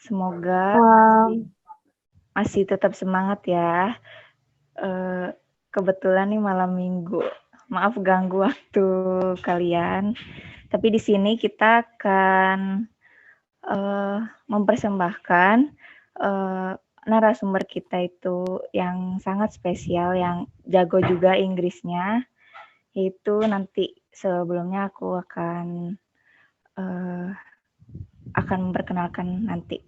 Semoga Malam. masih tetap semangat ya. Kebetulan nih malam Minggu. Maaf ganggu waktu kalian. Tapi di sini kita akan mempersembahkan narasumber kita itu yang sangat spesial, yang jago juga Inggrisnya. Yaitu nanti sebelumnya aku akan memperkenalkan nanti.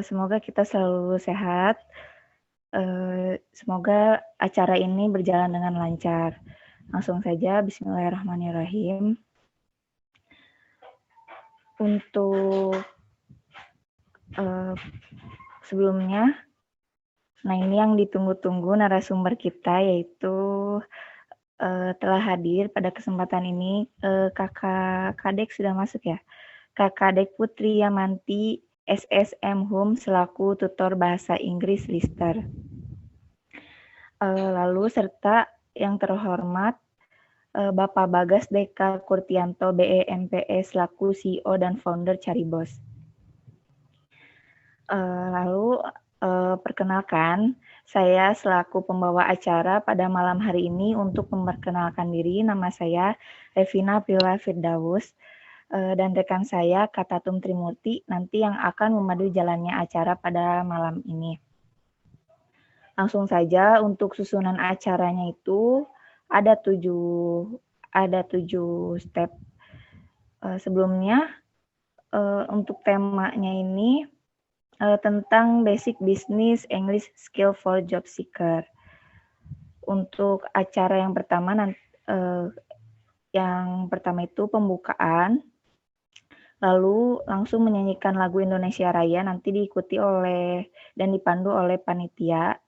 Semoga kita selalu sehat. Semoga acara ini berjalan dengan lancar. Langsung saja, bismillahirrahmanirrahim. Untuk sebelumnya, nah ini yang ditunggu-tunggu narasumber kita, yaitu telah hadir pada kesempatan ini Kakak Kadek sudah masuk ya. Kakak Dek Putri Yamanti, SSM Hum selaku tutor bahasa Inggris Lister. Lalu serta yang terhormat Bapak Bagas Deka Kurtianto BE selaku CEO dan founder Caribos. Lalu perkenalkan, saya selaku pembawa acara pada malam hari ini untuk memperkenalkan diri. Nama saya Revina Prila Firdaus dan rekan saya Katatum Trimurti nanti yang akan memadu jalannya acara pada malam ini. Langsung saja untuk susunan acaranya itu ada 7 step. Sebelumnya untuk temanya ini tentang basic business English skill for job seeker. Untuk acara yang pertama itu pembukaan, lalu langsung menyanyikan lagu Indonesia Raya, nanti diikuti oleh dan dipandu oleh panitia.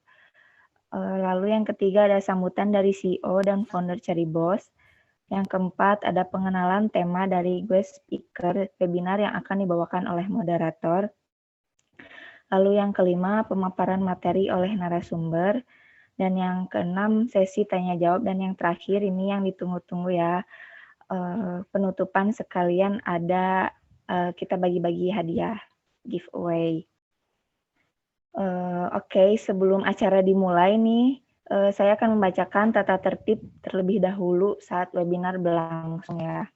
Lalu yang ketiga ada sambutan dari CEO dan founder Caribos. Yang keempat ada pengenalan tema dari guest speaker webinar yang akan dibawakan oleh moderator. Lalu yang kelima pemaparan materi oleh narasumber. Dan yang keenam sesi tanya jawab, dan yang terakhir ini yang ditunggu-tunggu ya, penutupan sekalian ada kita bagi-bagi hadiah giveaway. Oke, sebelum acara dimulai nih, saya akan membacakan tata tertib terlebih dahulu saat webinar berlangsung ya.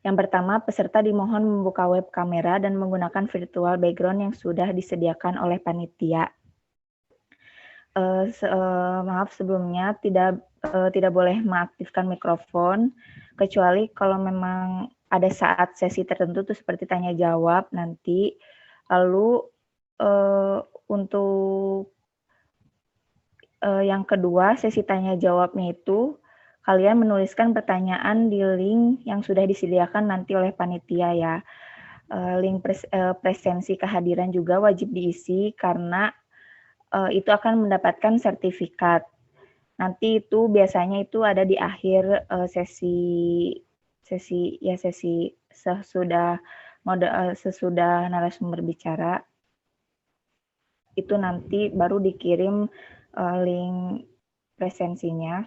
Yang pertama, peserta dimohon membuka web kamera dan menggunakan virtual background yang sudah disediakan oleh panitia. Maaf sebelumnya tidak boleh mengaktifkan mikrofon, kecuali kalau memang ada saat sesi tertentu tuh seperti tanya jawab nanti. Lalu untuk yang kedua, sesi tanya jawabnya itu kalian menuliskan pertanyaan di link yang sudah disediakan nanti oleh panitia ya. Link presensi kehadiran juga wajib diisi karena itu akan mendapatkan sertifikat. Nanti itu biasanya itu ada di akhir sesi sesudah narasumber bicara. Itu nanti baru dikirim link presensinya.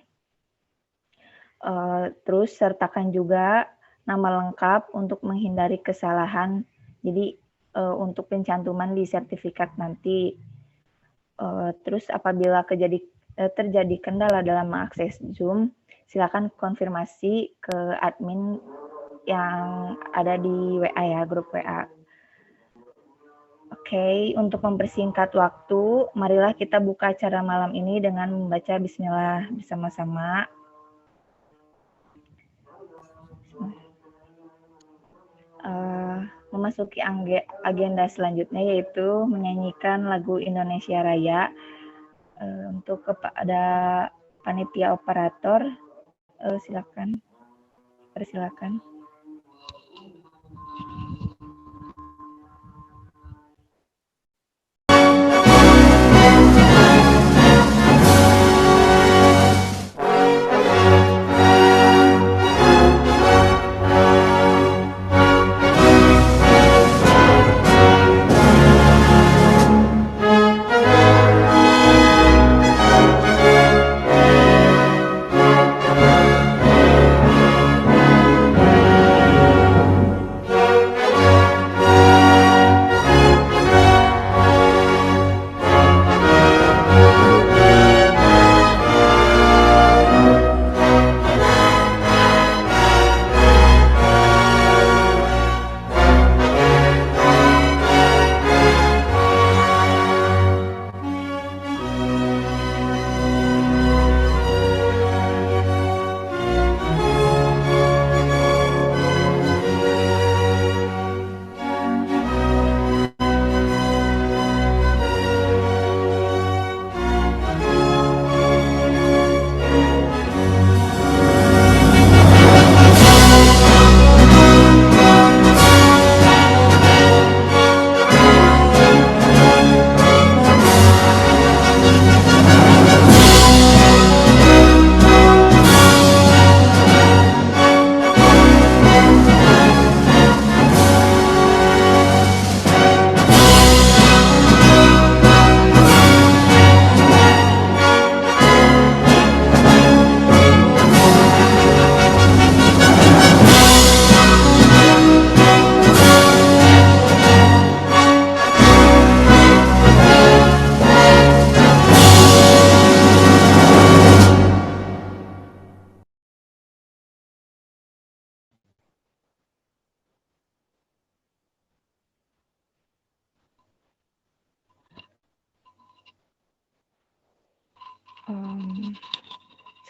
Terus sertakan juga nama lengkap untuk menghindari kesalahan. Jadi untuk pencantuman di sertifikat nanti. Terus apabila terjadi kendala dalam mengakses Zoom, silakan konfirmasi ke admin yang ada di WA ya, grup WA. Oke, untuk mempersingkat waktu, marilah kita buka acara malam ini dengan membaca bismillah bersama-sama. Memasuki agenda selanjutnya yaitu menyanyikan lagu Indonesia Raya. Untuk kepada panitia operator, persilakan.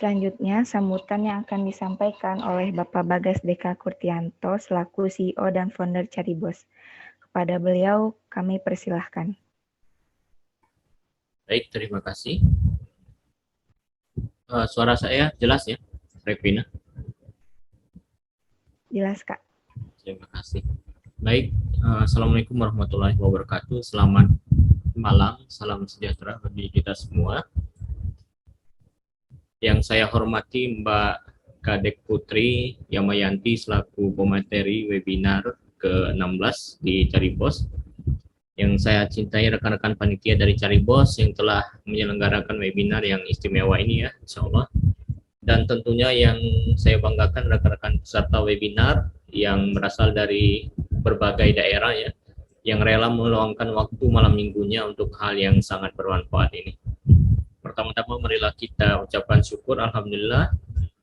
Selanjutnya, sambutan yang akan disampaikan oleh Bapak Bagas Deka Kurtianto selaku CEO dan founder Caribos. Kepada beliau, kami persilahkan. Baik, terima kasih. Suara saya jelas ya, Revina? Jelas, Kak. Terima kasih. Baik, Assalamualaikum warahmatullahi wabarakatuh. Selamat malam, salam sejahtera bagi kita semua. Yang saya hormati Mbak Kadek Putri Yamayanti selaku pemateri webinar ke-16 di Caribos. Yang saya cintai rekan-rekan panitia dari Caribos yang telah menyelenggarakan webinar yang istimewa ini ya, insya Allah. Dan tentunya yang saya banggakan rekan-rekan peserta webinar yang berasal dari berbagai daerah ya, yang rela meluangkan waktu malam minggunya untuk hal yang sangat bermanfaat ini. Pertama-tama marilah kita ucapkan syukur, alhamdulillah.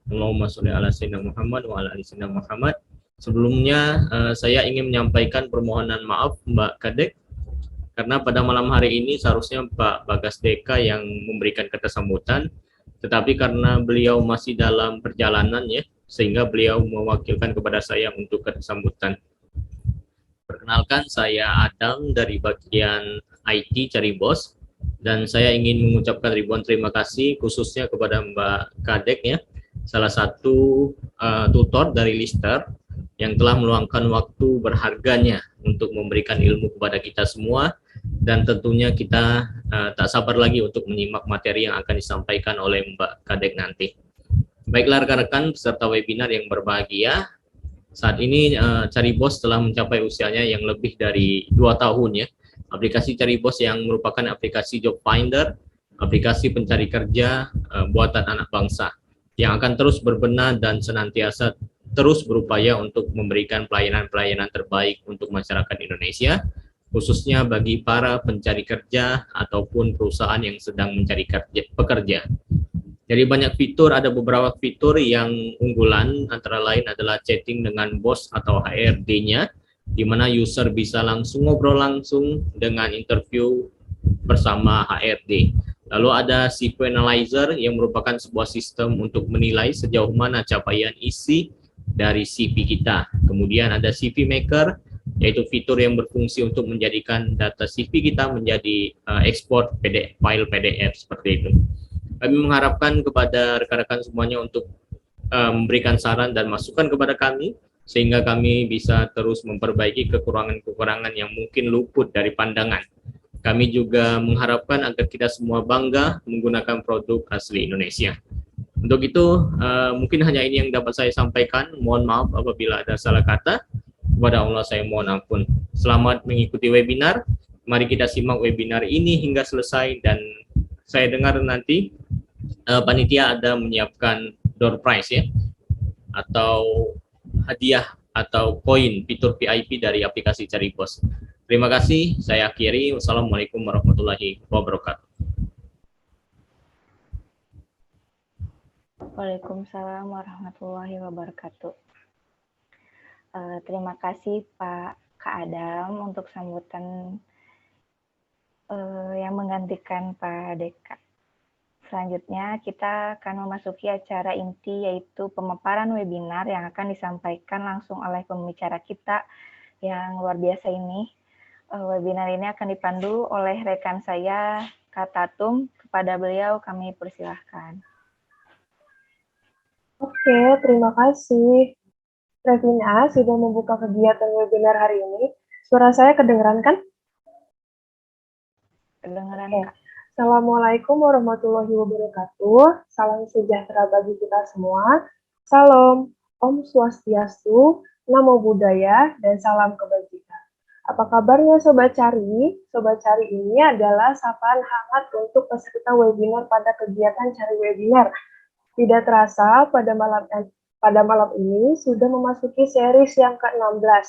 Allahumma sholli ala sayyidina Muhammad wa ala ali sayyidina Muhammad. Sebelumnya saya ingin menyampaikan permohonan maaf Mbak Kadek, karena pada malam hari ini seharusnya Pak Bagas Deka yang memberikan kata sambutan, tetapi karena beliau masih dalam perjalanan ya, sehingga beliau mewakilkan kepada saya untuk kata sambutan. Perkenalkan, saya Adam dari bagian IT Caribos, dan saya ingin mengucapkan ribuan terima kasih khususnya kepada Mbak Kadek ya, salah satu tutor dari Lister yang telah meluangkan waktu berharganya untuk memberikan ilmu kepada kita semua, dan tentunya kita tak sabar lagi untuk menyimak materi yang akan disampaikan oleh Mbak Kadek nanti. Baiklah rekan-rekan peserta webinar yang berbahagia, saat ini Caribos telah mencapai usianya yang lebih dari 2 tahun ya. Aplikasi Caribos yang merupakan aplikasi job finder, aplikasi pencari kerja buatan anak bangsa yang akan terus berbenah dan senantiasa terus berupaya untuk memberikan pelayanan-pelayanan terbaik untuk masyarakat Indonesia, khususnya bagi para pencari kerja ataupun perusahaan yang sedang mencari pekerja. Jadi banyak fitur, ada beberapa fitur yang unggulan, antara lain adalah chatting dengan bos atau HRD-nya, di mana user bisa langsung ngobrol langsung dengan interview bersama HRD. Lalu ada CV Analyzer yang merupakan sebuah sistem untuk menilai sejauh mana capaian isi dari CV kita. Kemudian ada CV Maker, yaitu fitur yang berfungsi untuk menjadikan data CV kita menjadi ekspor file PDF seperti itu. Kami mengharapkan kepada rekan-rekan semuanya untuk memberikan saran dan masukan kepada kami, sehingga kami bisa terus memperbaiki kekurangan-kekurangan yang mungkin luput dari pandangan. Kami juga mengharapkan agar kita semua bangga menggunakan produk asli Indonesia. Untuk itu, mungkin hanya ini yang dapat saya sampaikan. Mohon maaf apabila ada salah kata. Kepada Allah saya mohon ampun. Selamat mengikuti webinar. Mari kita simak webinar ini hingga selesai, dan saya dengar nanti panitia ada menyiapkan door prize ya, atau hadiah atau koin fitur VIP dari aplikasi Caribos. Terima kasih, saya akhiri. Wassalamualaikum warahmatullahi wabarakatuh. Waalaikumsalam warahmatullahi wabarakatuh. Terima kasih Pak Kak Adam untuk sambutan yang menggantikan Pak Deka. Selanjutnya kita akan memasuki acara inti, yaitu pemaparan webinar yang akan disampaikan langsung oleh pembicara kita yang luar biasa ini. Webinar ini akan dipandu oleh rekan saya, Kak Tatum. Kepada beliau kami persilahkan. Oke, terima kasih. Revina sudah membuka kegiatan webinar hari ini. Suara saya kedengeran kan? Kedengeran, Kak. Assalamualaikum warahmatullahi wabarakatuh. Salam sejahtera bagi kita semua. Salam, Om Swastiastu, Namo Buddhaya, dan salam kebajikan. Apa kabarnya Sobat Cari? Sobat Cari ini adalah sapaan hangat untuk peserta webinar pada kegiatan Cari Webinar. Tidak terasa pada malam ini sudah memasuki series yang ke-16.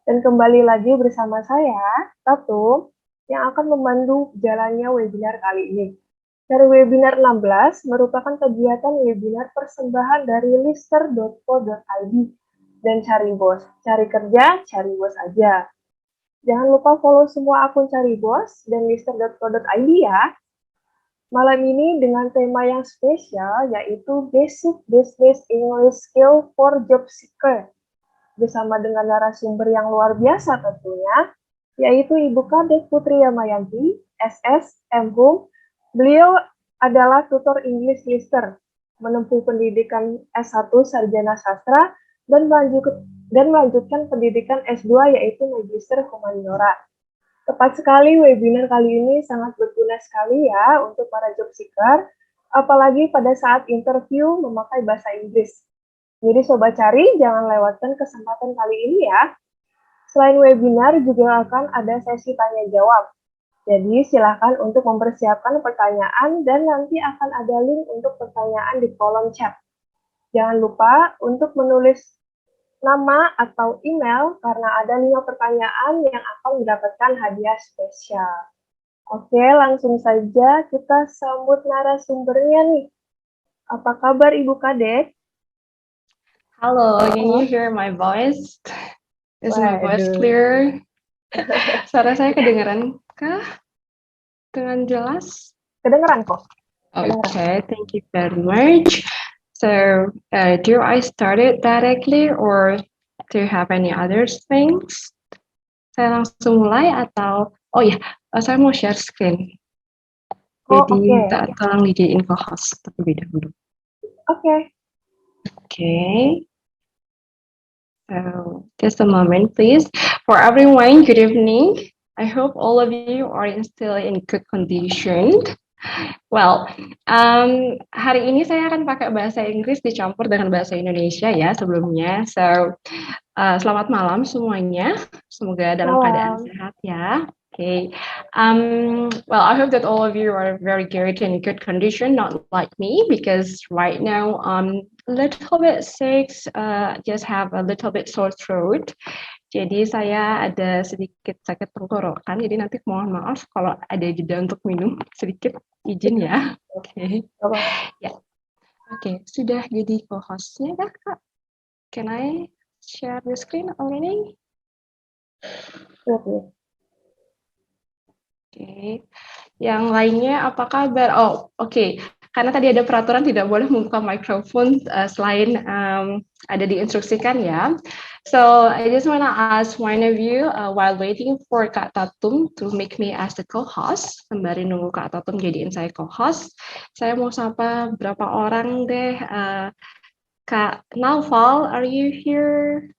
Dan kembali lagi bersama saya, Tatum, yang akan memandu jalannya webinar kali ini. Cari Webinar 16 merupakan kegiatan webinar persembahan dari lister.co.id dan Caribos. Cari kerja, Caribos aja. Jangan lupa follow semua akun Caribos dan lister.co.id ya. Malam ini dengan tema yang spesial yaitu Basic Business English Skill for Job Seeker. Bersama dengan narasumber yang luar biasa tentunya, yaitu Ibu Kadek Putri Yamayanti, SS, MHum. Beliau adalah tutor English Lister, menempuh pendidikan S1 Sarjana Sastra, dan melanjutkan pendidikan S2 yaitu Magister Humaniora. Tepat sekali, webinar kali ini sangat berguna sekali ya untuk para job seeker, apalagi pada saat interview memakai bahasa Inggris. Jadi Sobat Cari, jangan lewatkan kesempatan kali ini ya. Selain webinar, juga akan ada sesi tanya-jawab. Jadi silakan untuk mempersiapkan pertanyaan dan nanti akan ada link untuk pertanyaan di kolom chat. Jangan lupa untuk menulis nama atau email karena ada 5 pertanyaan yang akan mendapatkan hadiah spesial. Oke, langsung saja kita sambut narasumbernya nih. Apa kabar Ibu Kadek? Hello, can you hear my voice? Is my voice clear? Suara saya kedengaran kah? Dengan jelas? Kedengeran kok. Okay, thank you very much. So, do I start it directly or do you have any other things? Saya langsung mulai atau, oh ya, saya mau share screen. Jadi minta tolong dijadiin co-host terlebih dahulu. Oke. Okay. So, just a moment, please. For everyone, good evening. I hope all of you are still in good condition. Well, hari ini saya akan pakai bahasa Inggris dicampur dengan bahasa Indonesia ya sebelumnya. So, selamat malam semuanya. Semoga dalam keadaan sehat ya. Okay. Well, I hope that all of you are very good and good condition, not like me, because right now I'm a little bit sick, just have a little bit sore throat. Jadi saya ada sedikit sakit tenggorokan, jadi nanti mohon maaf kalau ada jeda untuk minum sedikit, izin ya. Oke. Ya. Oke, sudah jadi co-hostnya kah, Kak? Can I share the screen already? Oke. Yang lainnya apa kabar? Oh, oke. Karena tadi ada peraturan tidak boleh membuka mikrofon selain ada diinstruksikan ya. So I just wanna ask one of you while waiting for Kak Tatum to make me as the co-host, sembari nunggu Kak Tatum jadiin saya co-host, saya mau sapa berapa orang deh. Kak Naufal, are you here?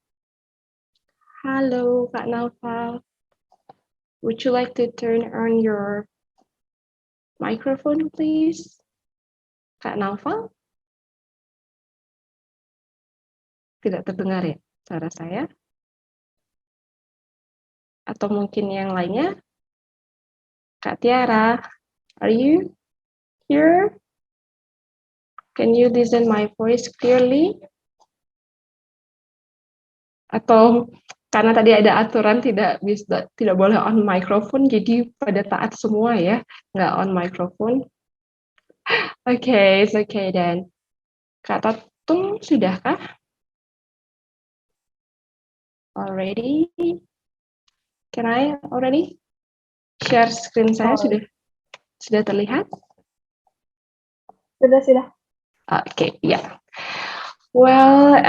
Halo Kak Naufal. Would you like to turn on your microphone, please? Kak Naufal? Tidak terdengar ya suara saya? Atau mungkin yang lainnya? Kak Tiara, are you here? Can you listen my voice clearly? Atau karena tadi ada aturan tidak boleh on microphone, jadi pada taat semua ya, nggak on microphone. Okay, it's okay then. Kak Tatum, sudahkah? Already? Can I already share screen saya? Sudah terlihat? Sudah. Okay, yeah. Well,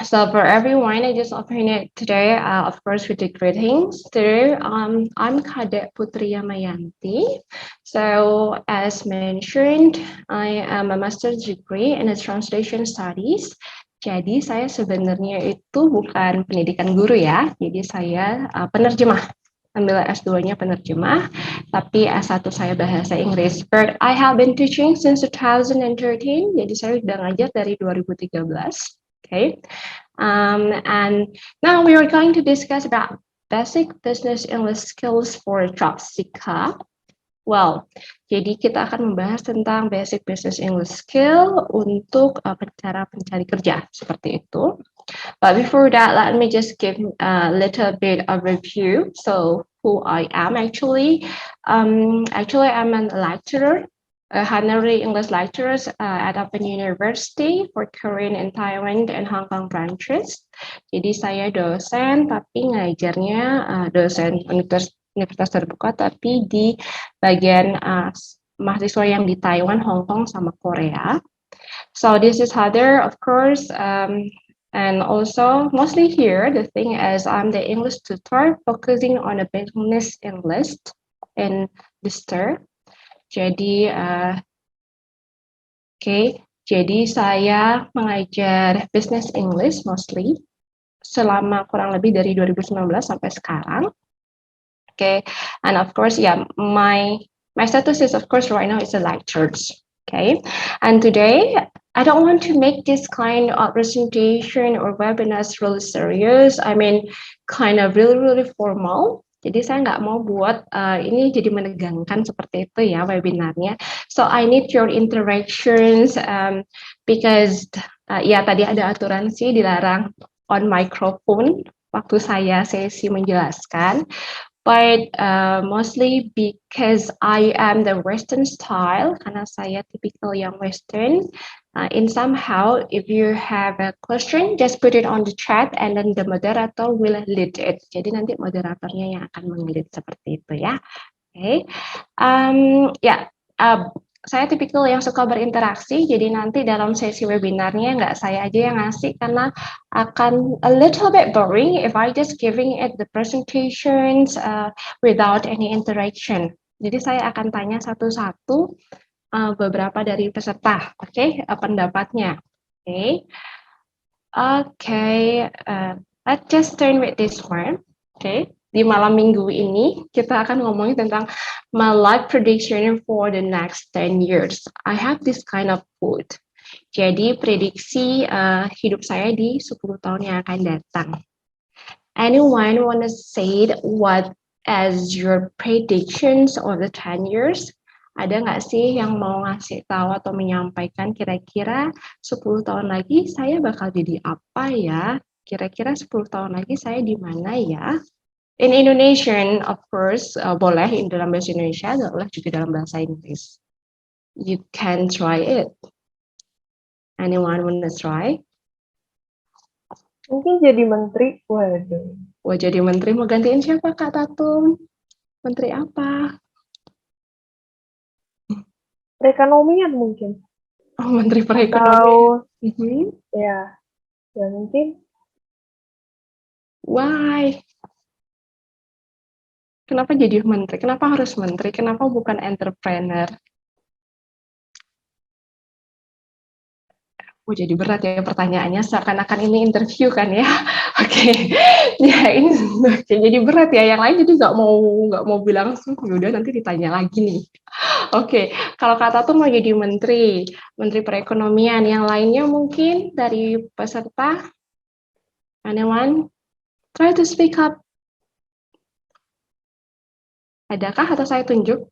so for everyone, I just opened it today, of course, with the greetings. Today, I'm Kadek Putri Yamayanti. So, as mentioned, I am a master's degree in translation studies. Jadi, saya sebenarnya itu bukan pendidikan guru ya. Jadi, saya penerjemah. Ambil S2-nya penerjemah, tapi S1 saya bahasa Inggris. But I have been teaching since 2013, jadi saya sudah ngajar dari 2013. Okay, and now we are going to discuss about basic business English skills for job seeker. Well, jadi kita akan membahas tentang basic business English skill untuk cara pencari kerja seperti itu. But before that, let me just give a little bit of review. So, who I am actually? Actually, I'm a lecturer. Honorary English lecturers at Open University for Korean and Taiwan and Hong Kong branches. Jadi saya dosen, tapi ngajarnya dosen universitas terbuka, tapi di bagian mahasiswa yang di Taiwan, Hong Kong, sama Korea. So this is Heather, of course, and also mostly here, the thing is I'm the English tutor focusing on the business English in this term. Jadi, jadi saya mengajar business English mostly selama kurang lebih dari 2019 sampai sekarang. And of course, my status is, of course, right now is a lecturers. And today I don't want to make this kind of presentation or webinars really serious. I mean, kind of really formal. Jadi saya nggak mau buat ini jadi menegangkan seperti itu ya webinarnya. So I need your interactions because tadi ada aturan sih dilarang on microphone waktu saya sesi menjelaskan. But mostly because I am the Western style, karena saya tipikal yang Western. In somehow, if you have a question, just put it on the chat, and then the moderator will lead it. Jadi nanti moderatornya yang akan meng-lead seperti itu ya. Saya tipikal yang suka berinteraksi, jadi nanti dalam sesi webinarnya nggak saya aja yang ngasih, karena akan a little bit boring if I just giving it the presentations without any interaction. Jadi saya akan tanya satu-satu beberapa dari peserta, pendapatnya. Let's just start with this one. Di malam minggu ini kita akan ngomongin tentang my life prediction for the next 10 years. I have this kind of quote. Jadi prediksi hidup saya di 10 tahun yang akan datang. Anyone wanna say what as your predictions of the 10 years? Ada nggak sih yang mau ngasih tahu atau menyampaikan kira-kira 10 tahun lagi saya bakal jadi apa ya? Kira-kira 10 tahun lagi saya di mana ya? In Indonesian, of course, boleh dalam bahasa Indonesia, boleh juga dalam bahasa Inggris. You can try it. Anyone wanna try? Mungkin jadi menteri. Waduh. Wah, jadi menteri mau gantiin siapa, Kak Tatum? Menteri apa? Perekonomian mungkin. Oh, menteri perekonomian. Ya mungkin. Why? Kenapa jadi menteri? Kenapa harus menteri? Kenapa bukan entrepreneur? Oh, jadi berat ya pertanyaannya, seakan-akan ini interview kan ya. Jadi berat ya. Yang lain jadi nggak mau bilang langsung. Yaudah nanti ditanya lagi nih. Kalau kata tuh mau jadi menteri perekonomian. Yang lainnya mungkin dari peserta, anyone try to speak up. Adakah atau saya tunjuk?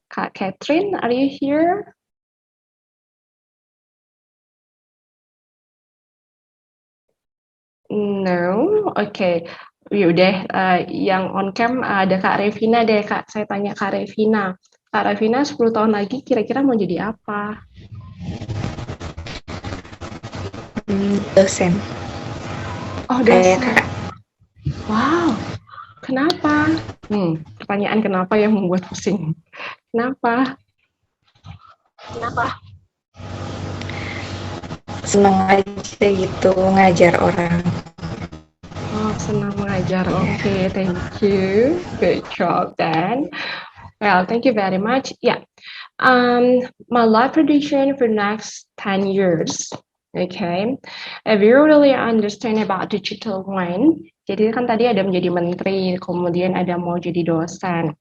Kak Catherine, are you here? No, Yaudah, yang on cam ada Kak Revina deh, Kak. Saya tanya Kak Revina. Kak Revina 10 tahun lagi kira-kira mau jadi apa? Dosen. Oh, dosen. Wow, kenapa? Pertanyaan kenapa yang membuat pusing. Kenapa? Senang aja gitu ngajar orang. Oh, senang mengajar. Thank you. Good job then. Well, thank you very much. My life prediction for next 10 years. If you really understand about digital one, jadi kan tadi ada menjadi menteri, kemudian ada mau jadi dosen.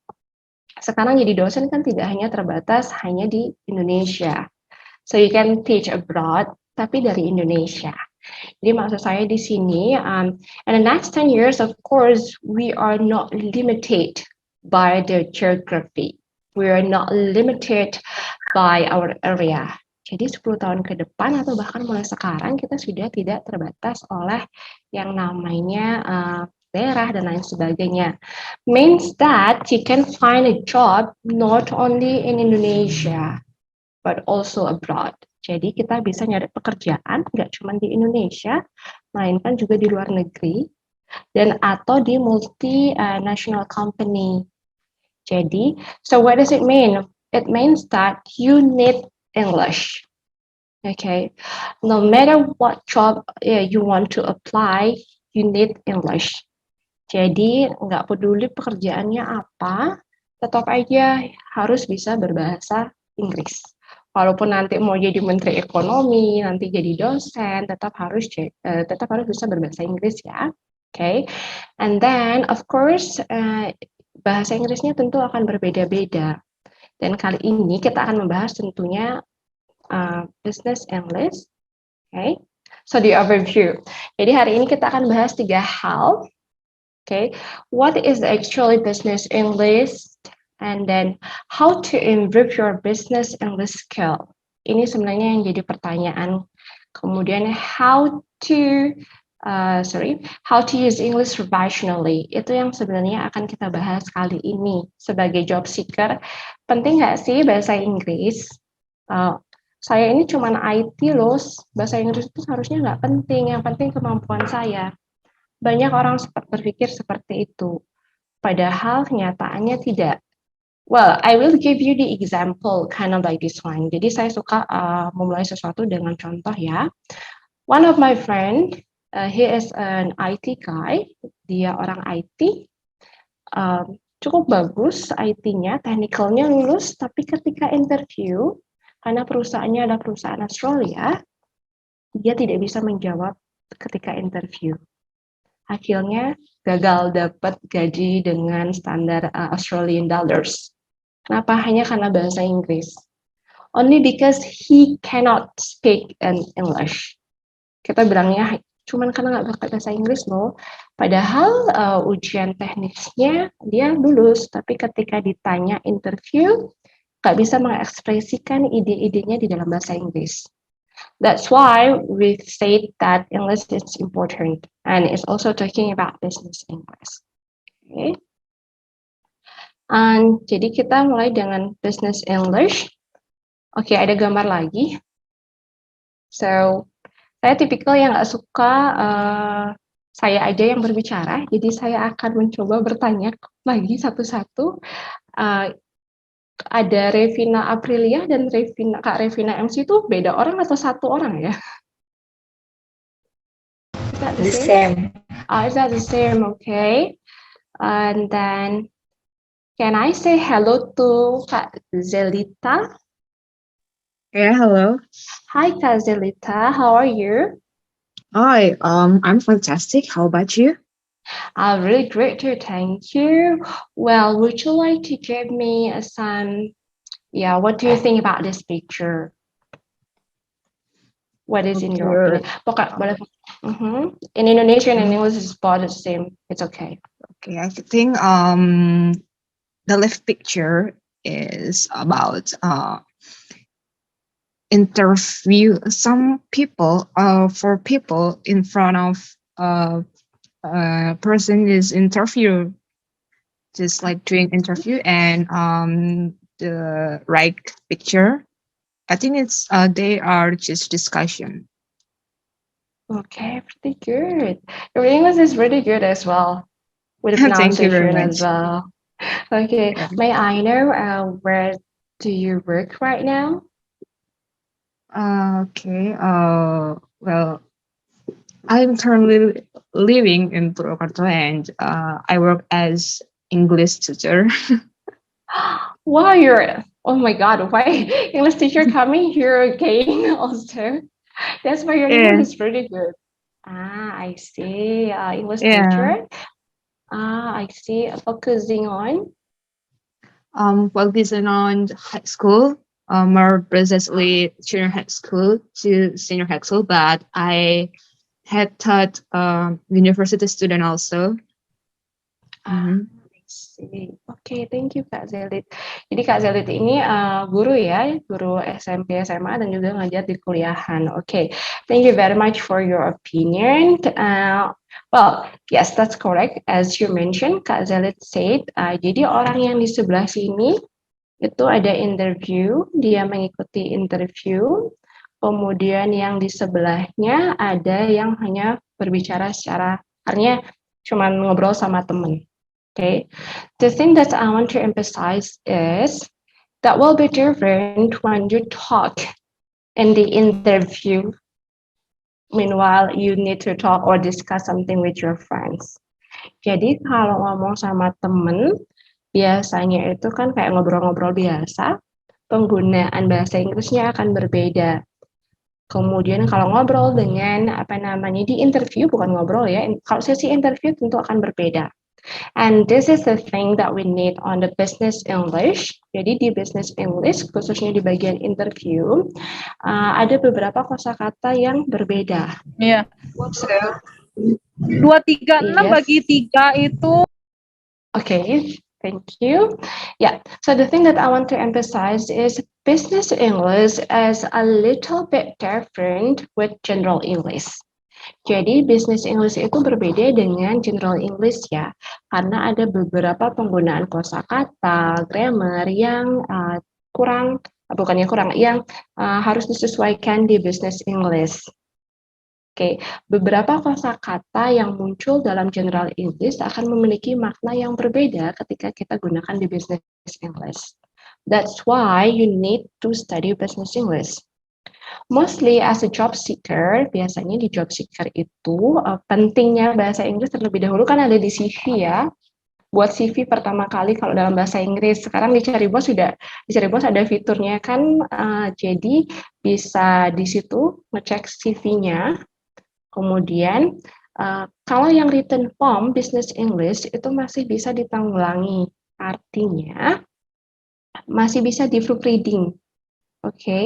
Sekarang jadi dosen kan tidak hanya terbatas hanya di Indonesia. So you can teach abroad, tapi dari Indonesia. Jadi maksud saya di sini, in the next 10 years, of course, we are not limited by the geography. We are not limited by our area. Jadi 10 tahun ke depan atau bahkan mulai sekarang kita sudah tidak terbatas oleh yang namanya daerah dan lain sebagainya. Means that you can find a job not only in Indonesia, but also abroad. Jadi kita bisa nyari pekerjaan nggak cuma di Indonesia, melainkan juga di luar negeri dan atau di multinational company. Jadi, so what does it mean? It means that you need English. Okay, no matter what job you want to apply, you need English. Jadi nggak peduli pekerjaannya apa, tetap aja harus bisa berbahasa Inggris. Walaupun nanti mau jadi menteri ekonomi, nanti jadi dosen, tetap harus bisa berbahasa Inggris ya. Okay, and then of course bahasa Inggrisnya tentu akan berbeda-beda. Dan kali ini kita akan membahas tentunya business English. Okay, so the overview. Jadi hari ini kita akan bahas 3 hal. Okay, what is actually business English, and then how to improve your business English skill. Ini sebenarnya yang jadi pertanyaan. Kemudian how to use English professionally. Itu yang sebenarnya akan kita bahas kali ini sebagai job seeker. Penting nggak sih bahasa Inggris? Saya ini cuman IT loh, bahasa Inggris itu seharusnya nggak penting. Yang penting kemampuan saya. Banyak orang berpikir seperti itu, padahal kenyataannya tidak. Well, I will give you the example kind of like this one. Jadi saya suka memulai sesuatu dengan contoh ya. One of my friend, he is an IT guy, dia orang IT, cukup bagus IT-nya, technical-nya lulus, tapi ketika interview, karena perusahaannya adalah perusahaan Australia, dia tidak bisa menjawab ketika interview. Akhirnya gagal dapat gaji dengan standar Australian dollars. Kenapa? Hanya karena bahasa Inggris. Only because he cannot speak in English. Kita bilangnya cuman karena nggak pakai bahasa Inggris loh. Padahal ujian teknisnya dia lulus, tapi ketika ditanya interview nggak bisa mengekspresikan ide-idenya di dalam bahasa Inggris. That's why we say that English is important, and it's also talking about business English. Okay. Jadi kita mulai dengan business English. Oke, ada gambar lagi. So, saya tipikal yang nggak suka saya aja yang berbicara, jadi saya akan mencoba bertanya lagi satu-satu. Ada Revina Aprilia dan Kak Revina MC itu beda orang atau satu orang ya? Is that the same? Is that the same? Okay. And then, can I say hello to Kak Zelita? Yeah, hello. Hi, Kak Zelita. How are you? Hi, I'm fantastic. How about you? Really great too, thank you. Well, would you like to give me some, what do you think about this picture? What is in your opinion? In Indonesian and English is both the same. It's okay. Okay, I think the left picture is about interview some people for people in front of person is interview, just like doing interview, and the right picture, I think it's they are just discussion. Okay, pretty good. Your English is really good as well, with the Thank you very pronunciation as much. well. Okay, may I know where do you work right now? Okay. Well, I'm currently living in Purwokerto, and I work as English tutor. Wow, oh my God, why English teacher coming here again also? That's why your English is really good. I see. English teacher. I see. Focusing on? Focusing on high school, more precisely junior high school to senior high school, but I had taught university student also. I see. Okay, thank you Kak Zelit. Jadi Kak Zelit ini guru ya, guru SMP, SMA dan juga ngajar di kuliahan. Okay, thank you very much for your opinion. Well, yes, that's correct. As you mentioned, Kak Zelit said, jadi orang yang di sebelah sini itu ada interview, dia mengikuti interview. Kemudian yang di sebelahnya ada yang hanya berbicara secara, artinya cuma ngobrol sama temen. Okay, the thing that I want to emphasize is that will be different when you talk in the interview. Meanwhile, you need to talk or discuss something with your friends. Jadi kalau ngomong sama temen, biasanya itu kan kayak ngobrol-ngobrol biasa, penggunaan bahasa Inggrisnya akan berbeda. Kemudian kalau ngobrol dengan di interview, bukan ngobrol ya, kalau sesi interview tentu akan berbeda. And this is the thing that we need on the business English. Jadi di business English, khususnya di bagian interview, ada beberapa kosakata yang berbeda. Iya. So, 236 yes. bagi 3 itu. Okay, thank you. Yeah, so the thing that I want to emphasize is business English is a little bit different with general English. Jadi business English itu berbeda dengan general English ya, karena ada beberapa penggunaan kosakata, grammar yang harus disesuaikan di business English. Oke, beberapa kosakata yang muncul dalam general English akan memiliki makna yang berbeda ketika kita gunakan di business English. That's why you need to study business English. Mostly as a job seeker, biasanya di job seeker itu pentingnya bahasa Inggris terlebih dahulu kan ada di CV ya. Buat CV pertama kali kalau dalam bahasa Inggris, sekarang di Caribos ada fiturnya kan, jadi bisa di situ ngecek CV-nya. Kemudian kalau yang written form business English itu masih bisa ditanggulangi, artinya masih bisa di proofreading, oke?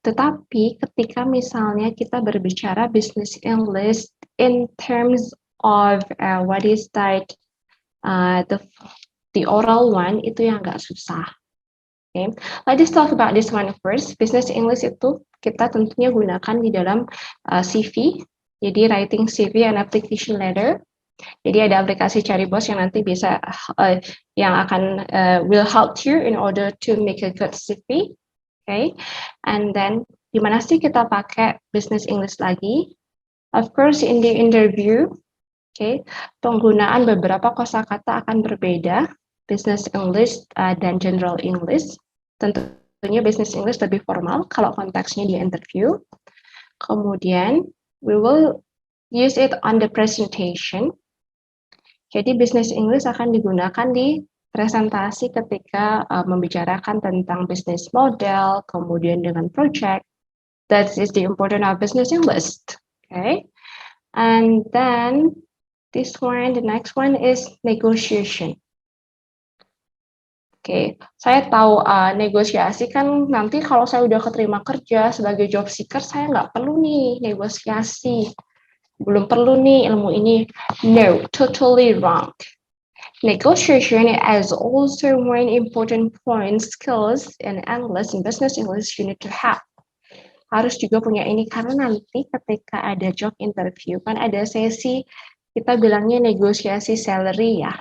Tetapi ketika misalnya kita berbicara business English in terms of the oral one itu yang agak susah. Okay. Let's talk about this one first. Business English itu kita tentunya gunakan di dalam CV. Jadi writing CV and application letter. Jadi ada aplikasi Caribos yang nanti bisa yang akan will help you in order to make a good CV. Okay, and then di mana sih kita pakai business English lagi? Of course in the interview. Okay, penggunaan beberapa kosakata akan berbeda, business English dan general English. Tentunya business English lebih formal kalau konteksnya di interview. Kemudian we will use it on the presentation. Jadi business English akan digunakan di presentasi ketika membicarakan tentang business model, kemudian dengan project. That is the important of business English. Okay, and then this one, the next one is negotiation. Oke, saya tahu negosiasi kan nanti kalau saya udah keterima kerja sebagai job seeker, saya nggak perlu nih negosiasi. Belum perlu nih ilmu ini. No, totally wrong. Negotiation is also one important point skills in English, in business English you need to have. Harus juga punya ini karena nanti ketika ada job interview kan ada sesi kita bilangnya negosiasi salary ya.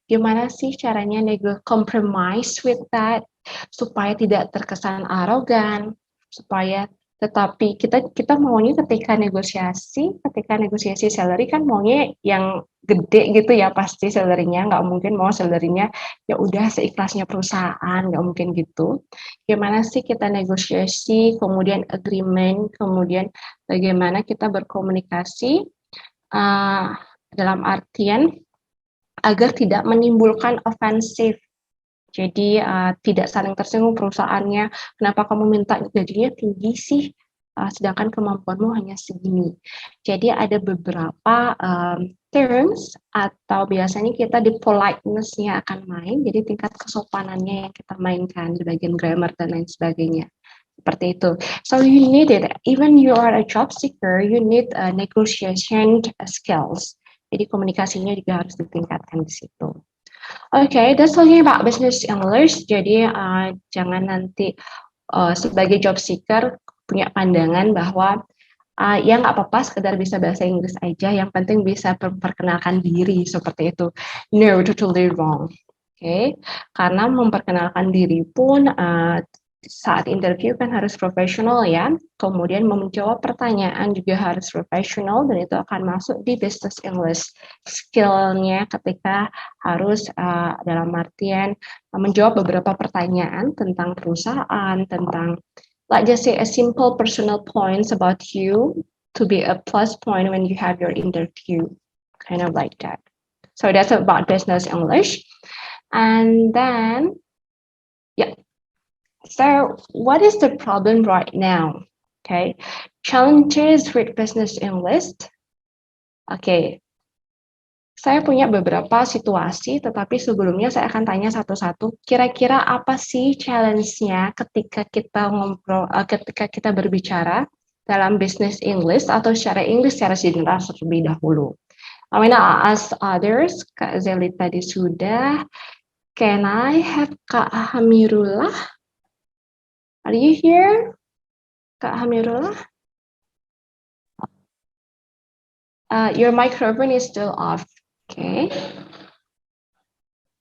Gimana sih caranya compromise with that supaya tidak terkesan arogan, supaya tetapi kita maunya ketika negosiasi salary kan maunya yang gede gitu ya pasti salary-nya, nggak mungkin mau salary-nya ya udah seikhlasnya perusahaan, nggak mungkin gitu. Gimana sih kita negosiasi, kemudian agreement, kemudian bagaimana kita berkomunikasi dalam artian agar tidak menimbulkan offensive. Jadi tidak saling tersinggung perusahaannya, kenapa kamu minta gajinya tinggi sih, sedangkan kemampuanmu hanya segini. Jadi ada beberapa terms atau biasanya kita di politeness-nya akan main, jadi tingkat kesopanannya yang kita mainkan di bagian grammar dan lain sebagainya. Seperti itu. So you need it, even you are a job seeker, you need negotiation skills. Jadi komunikasinya juga harus ditingkatkan di situ. Okay, that's talking about business English. Jadi jangan nanti sebagai job seeker punya pandangan bahwa ya nggak apa-apa sekedar bisa bahasa Inggris aja, yang penting bisa memperkenalkan diri seperti itu. No, totally wrong. Okay, karena memperkenalkan diri pun saat interview kan harus profesional ya, kemudian menjawab pertanyaan juga harus profesional dan itu akan masuk di business English. Skillnya ketika harus dalam artian menjawab beberapa pertanyaan tentang perusahaan, tentang like just say a simple personal points about you to be a plus point when you have your interview, kind of like that. So that's about business English. And then, yeah. So what is the problem right now? Okay, challenges with business English. Okay, saya punya beberapa situasi, tetapi sebelumnya saya akan tanya satu-satu. Kira-kira apa sih challenge-nya ketika kita berbicara dalam business English atau secara English secara general terlebih dahulu. I mean, ask others. Kak Zeli tadi sudah. Can I have Kak Hamirullah? Are you here, Kak Hamirullah? Your microphone is still off. Okay.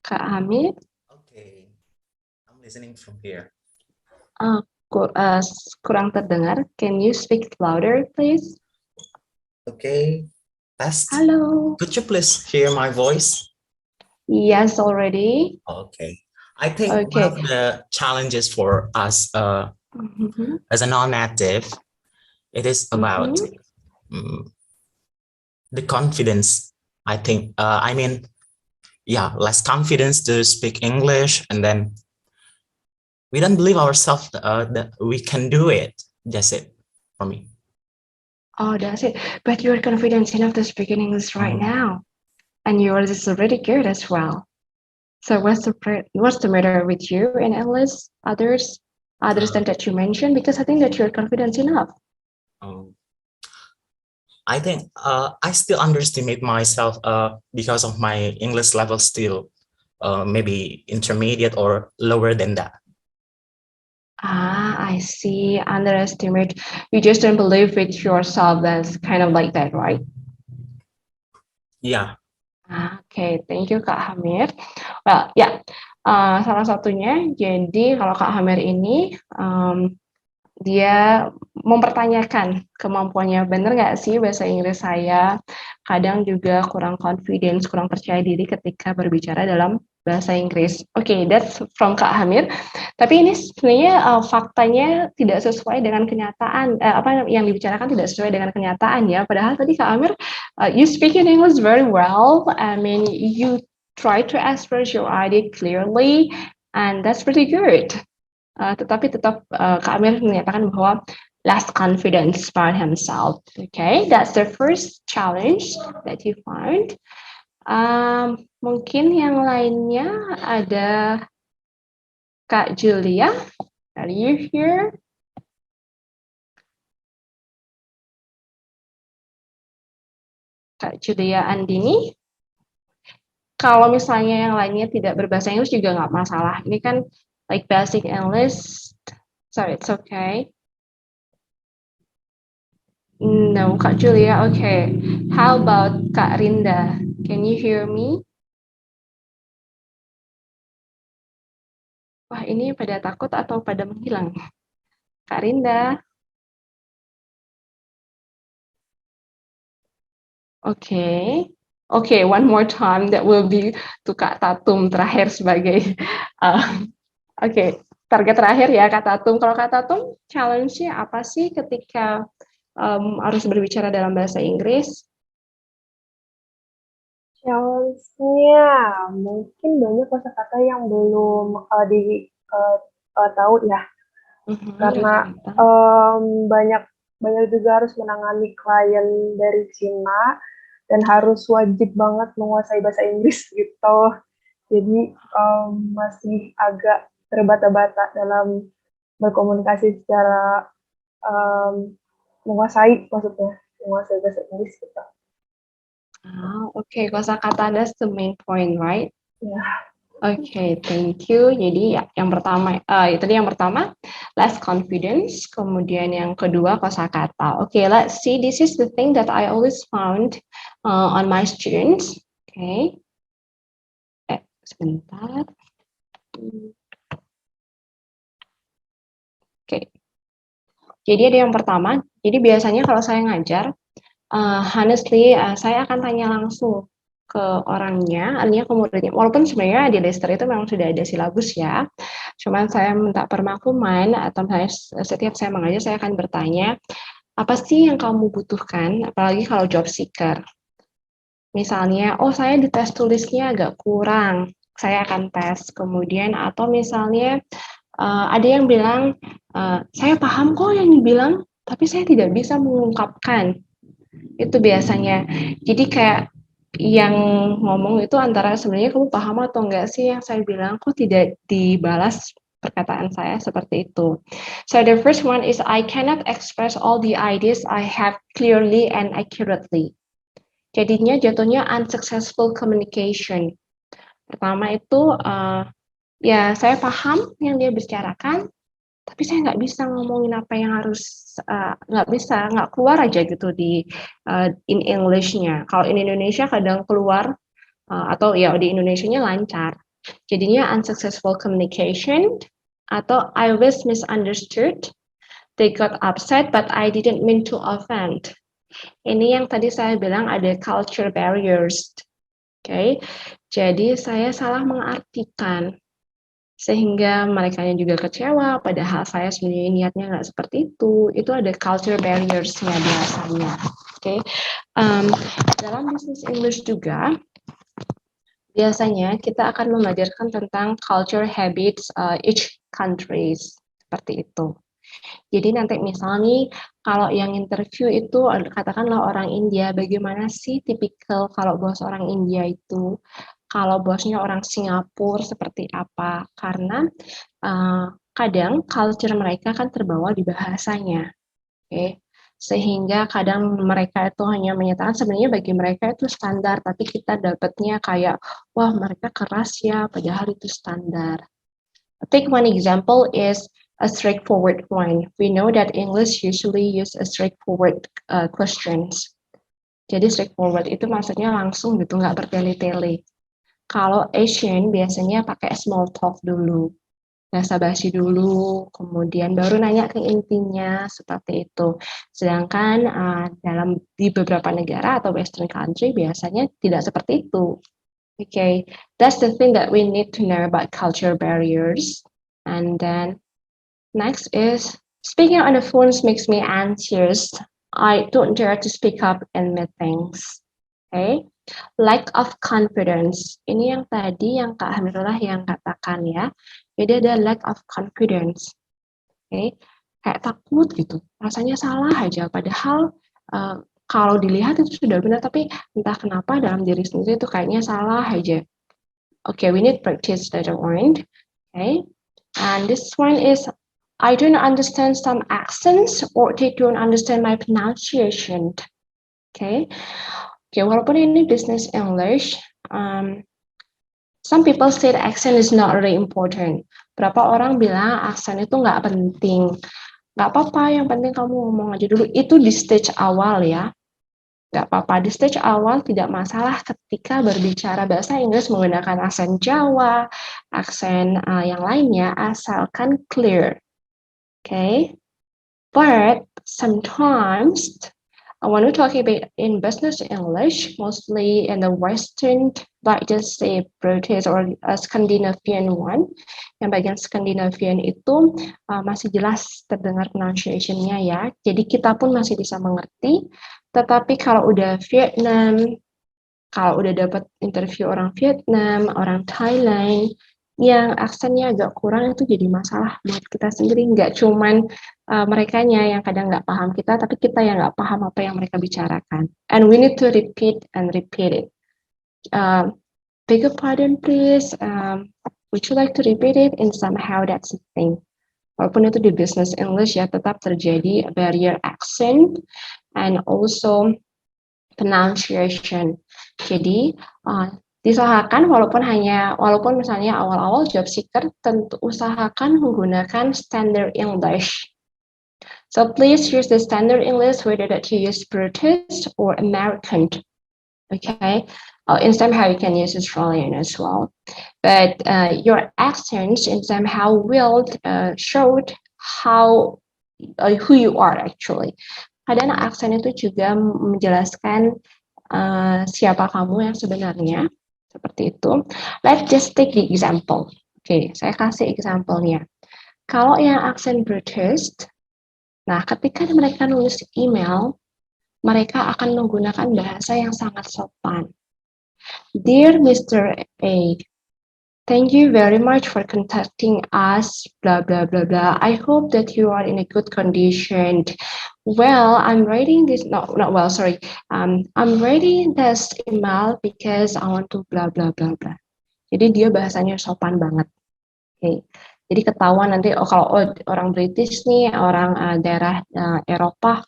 Kak Hamid? Okay, I'm listening from here. Kurang terdengar. Can you speak louder, please? Okay, test. Hello. Could you please hear my voice? Yes, already. Okay. I think Okay. one of the challenges for us as a non-native, it is about the confidence. I think, less confidence to speak English, and then we don't believe ourselves that we can do it. That's it for me. Oh, that's it. But you're confident enough to speak in English right now, and yours is already good as well. So what's the matter with you in English? Others than that you mentioned, because I think that you're confident enough. I think I still underestimate myself because of my English level still maybe intermediate or lower than that. I see. Underestimate. You just don't believe with yourself. That's kind of like that, right? Yeah. Okay, thank you Kak Hamir. Well, ya, salah satunya. Jadi kalau Kak Hamir ini dia mempertanyakan kemampuannya, bener nggak sih bahasa Inggris saya? Kadang juga kurang confidence, kurang percaya diri ketika berbicara dalam bahasa Inggris. Oke, that's from Kak Hamir. Tapi ini sebenarnya faktanya tidak sesuai dengan kenyataan. Apa yang dibicarakan tidak sesuai dengan kenyataan ya. Padahal tadi Kak Hamir, you speak in English very well. I mean, you try to express your idea clearly, and that's pretty good. Tetapi tetap Kak Amir menyatakan bahwa less confidence about himself. Okay, that's the first challenge that you found. Mungkin yang lainnya ada Kak Julia. Are you here? Kak Julia Andini. Kalau misalnya yang lainnya tidak berbahasa Inggris juga nggak masalah. Ini kan like basic English, so it's okay. No, Kak Julia, okay. How about Kak Rinda? Can you hear me? Wah, ini pada takut atau pada menghilang? Kak Rinda. Okay. Okay, one more time. That will be to Kak Tatum terakhir sebagai Oke, target terakhir ya Kak Tatum. Kalau Kak Tatum, challenge-nya apa sih ketika harus berbicara dalam bahasa Inggris? Challenge-nya mungkin banyak kosakata yang belum tahu ya, karena banyak juga harus menangani klien dari Cina dan harus wajib banget menguasai bahasa Inggris gitu. Jadi masih agak terbata-bata dalam berkomunikasi secara menguasai bahasa Inggris gitu. Okay, kosakata that's the main point, right? Yeah. Okay, thank you. Jadi ya, yang pertama, tadi yang pertama less confidence, kemudian yang kedua kosakata. Okay, let's see. This is the thing that I always found on my students. Okay. Sebentar. Oke. Jadi ada yang pertama, jadi biasanya kalau saya ngajar, honestly, saya akan tanya langsung ke orangnya, artinya ke muridnya. Walaupun sebenarnya di Leicester itu memang sudah ada silabus ya, cuman saya minta permakluman atau setiap saya mengajar saya akan bertanya, apa sih yang kamu butuhkan, apalagi kalau job seeker. Misalnya, oh saya di tes tulisnya agak kurang, saya akan tes. Kemudian atau misalnya ada yang bilang, saya paham kok yang dibilang, tapi saya tidak bisa mengungkapkan. Itu biasanya. Jadi kayak yang ngomong itu antara sebenarnya kamu paham atau enggak sih yang saya bilang, kok tidak dibalas perkataan saya seperti itu. So the first one is I cannot express all the ideas I have clearly and accurately. Jadinya jatuhnya unsuccessful communication. Pertama itu ya saya paham yang dia bicarakan, tapi saya nggak bisa ngomongin apa yang harus, nggak keluar aja gitu di in English-nya. Kalau in Indonesia kadang keluar atau ya di Indonesia-nya lancar. Jadinya unsuccessful communication atau I was misunderstood, they got upset but I didn't mean to offend. Ini yang tadi saya bilang ada culture barriers. Oke, jadi saya salah mengartikan sehingga mereka juga kecewa, padahal saya sebenarnya niatnya nggak seperti itu ada culture barriers-nya biasanya. Oke. Dalam bisnis English juga, biasanya kita akan mengajarkan tentang culture habits each countries, seperti itu. Jadi nanti misalnya kalau yang interview itu katakanlah orang India, bagaimana sih tipikal kalau bos orang India itu, kalau bosnya orang Singapura seperti apa? Karena kadang culture mereka kan terbawa di bahasanya, oke? Sehingga kadang mereka itu hanya menyatakan sebenarnya bagi mereka itu standar, tapi kita dapatnya kayak wah mereka keras ya, padahal itu standar. Take one example is a straightforward one. We know that English usually use a straightforward questions. Jadi straightforward itu maksudnya langsung gitu, nggak bertele-tele. Kalau Asian biasanya pakai small talk dulu, basa-basi dulu, kemudian baru nanya ke intinya seperti itu. Sedangkan di beberapa negara atau Western country biasanya tidak seperti itu. Okay, that's the thing that we need to know about culture barriers. And then next is speaking on the phones makes me anxious. I don't dare to speak up in meetings. Okay. Lack of confidence. Ini yang tadi yang Kak Hamirullah yang katakan ya. Jadi ada lack of confidence. Okay. Kayak takut gitu. Rasanya salah aja. Padahal kalau dilihat itu sudah benar, tapi entah kenapa dalam diri sendiri itu kayaknya salah aja. Okay, we need practice that one. Okay. And this one is I don't understand some accents or they don't understand my pronunciation. Okay. Okay, walaupun ini business English, some people say the accent is not really important. Berapa orang bilang aksen itu nggak penting. Nggak apa-apa, yang penting kamu ngomong aja dulu. Itu di stage awal ya. Nggak apa-apa, di stage awal tidak masalah ketika berbicara bahasa Inggris menggunakan aksen Jawa, aksen yang lainnya, asalkan clear. Okay? But sometimes, when we talk about in business English, mostly in the Western, like just say British or Scandinavian one, yang bagian Scandinavian itu masih jelas terdengar pronunciation-nya ya. Jadi kita pun masih bisa mengerti. Tetapi kalau udah Vietnam, kalau udah dapat interview orang Vietnam, orang Thailand, yang aksennya agak kurang itu jadi masalah buat kita sendiri. Nggak cuman merekanya yang kadang nggak paham kita, tapi kita yang nggak paham apa yang mereka bicarakan. And we need to repeat and repeat it. Beg your pardon, please. Would you like to repeat it? And somehow that's the thing. Walaupun itu di business English ya, tetap terjadi barrier accent and also pronunciation. Jadi diusahakan walaupun misalnya awal-awal job seeker, tentu usahakan menggunakan standard English. So please use the standard English whether that you use British or American. Okay, in somehow you can use Australian as well. But your accents in somehow will show how who you are actually. Kadang aksen itu juga menjelaskan siapa kamu yang sebenarnya, seperti itu. Let's just take the example. Oke, saya kasih example-nya. Kalau yang aksen British, nah ketika mereka nulis email, mereka akan menggunakan bahasa yang sangat sopan. Dear Mr. A, thank you very much for contacting us, blah, blah, blah, blah. I hope that you are in a good condition. Well, I'm writing this, I'm writing this email because I want to blah, blah, blah, blah. Jadi dia bahasanya sopan banget. Oke. Jadi ketahuan nanti kalau orang British nih, orang daerah Eropa,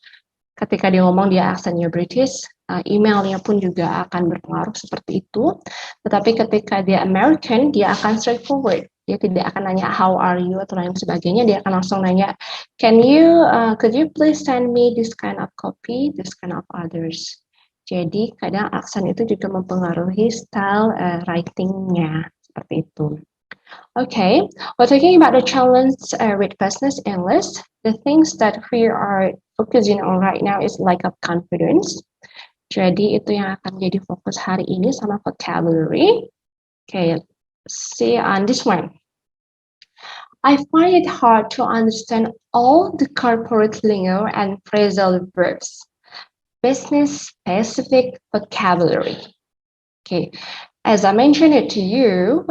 ketika dia ngomong dia aksennya British, emailnya pun juga akan berpengaruh seperti itu. Tetapi ketika dia American, dia akan straightforward. Dia tidak akan nanya how are you atau lain sebagainya. Dia akan langsung nanya, could you please send me this kind of copy, this kind of others. Jadi kadang aksen itu juga mempengaruhi style writing-nya seperti itu. Okay, we're talking about the challenge with business English. The things that we are focusing on right now is lack of confidence. Jadi itu yang akan jadi fokus hari ini sama vocabulary. Okay, see on this one. I find it hard to understand all the corporate lingo and phrasal verbs. Business-specific vocabulary. Okay, as I mentioned it to you,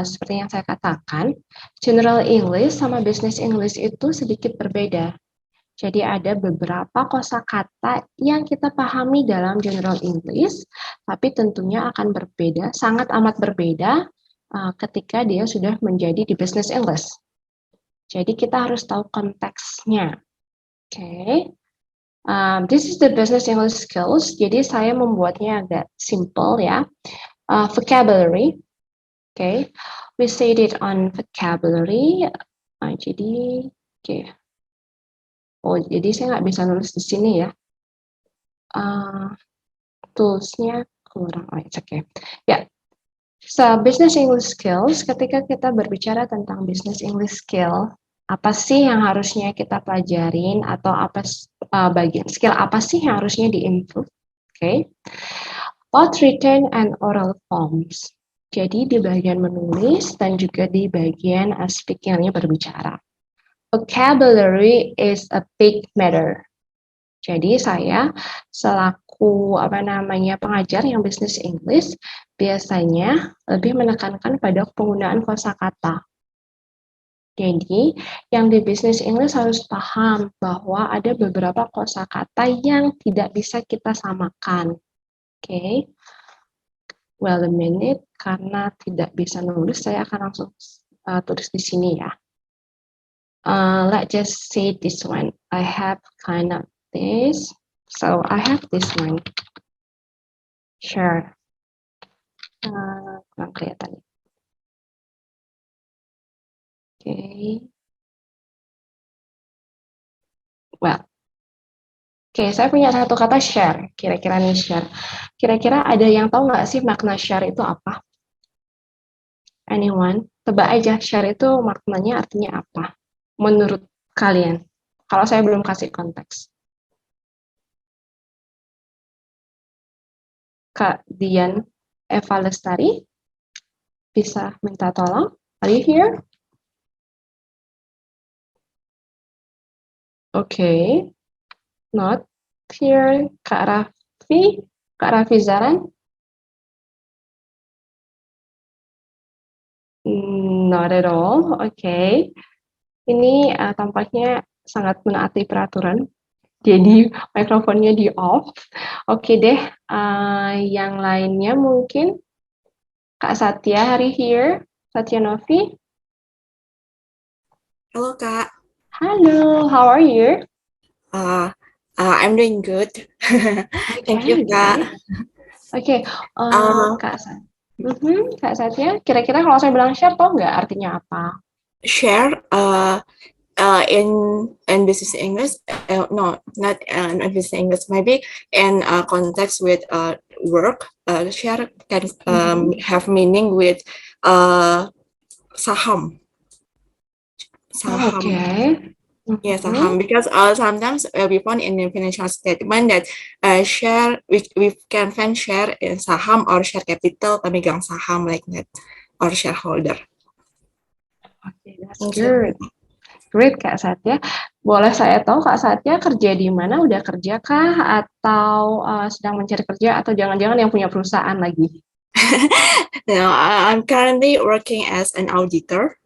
seperti yang saya katakan, General English sama Business English itu sedikit berbeda. Jadi ada beberapa kosakata yang kita pahami dalam General English, tapi tentunya akan berbeda, sangat amat berbeda ketika dia sudah menjadi di Business English. Jadi kita harus tahu konteksnya. Okay. This is the Business English skills. Jadi saya membuatnya agak simple ya. Vocabulary. Okay. We said it on vocabulary. Jadi, okay. Oh, jadi saya nggak bisa nulis di sini ya. Toolsnya kurang. Oh, it's okay. Ya. So, Business English skills. Ketika kita berbicara tentang Business English skill, apa sih yang harusnya kita pelajarin atau apa bagian skill apa sih yang harusnya diimprove? Okay. Both written and oral forms. Jadi di bagian menulis dan juga di bagian speakingnya berbicara. Vocabulary is a big matter. Jadi saya selaku pengajar yang Business English biasanya lebih menekankan pada penggunaan kosakata. Jadi, yang di Business English harus paham bahwa ada beberapa kosakata yang tidak bisa kita samakan. Okay. Well, a minute, karena tidak bisa nulis, saya akan langsung tulis di sini ya. Let's just say this one. I have kind of this. So, I have this one. Sure. Kurang kelihatan. Okay. Well. Oke, saya punya satu kata share. Kira-kira nih share. Kira-kira ada yang tahu nggak sih makna share itu apa? Anyone? Tebak aja, share itu maknanya artinya apa? Menurut kalian. Kalau saya belum kasih konteks. Kak Dian Eva Lestari, bisa minta tolong? Are you here? Okay. Not here. Kak Raffi Zaran? Not at all. Okay. Ini tampaknya sangat menaati peraturan. Jadi mikrofonnya di off. Oke deh. Yang lainnya mungkin Kak Satya hari here. Satya Novi. Halo Kak. Halo, how are you? I'm doing good. Thank you Kak. Oke, Kak Satya, kira-kira kalau saya bilang share, tahu nggak artinya apa? Share in business English, no, not in business English. Maybe in context with work. Share can have meaning with saham. Okay. Yes, Mhm. because sometimes we found in the financial statement that share we can find share in saham or share capital pemegang saham like that or shareholder. Okay, that's Okay. good. Great Kak Satya. Boleh saya tahu Kak Satya kerja di mana? Udah kerja kah? Atau sedang mencari kerja? Atau jangan-jangan yang punya perusahaan lagi? Now, I'm currently working as an auditor.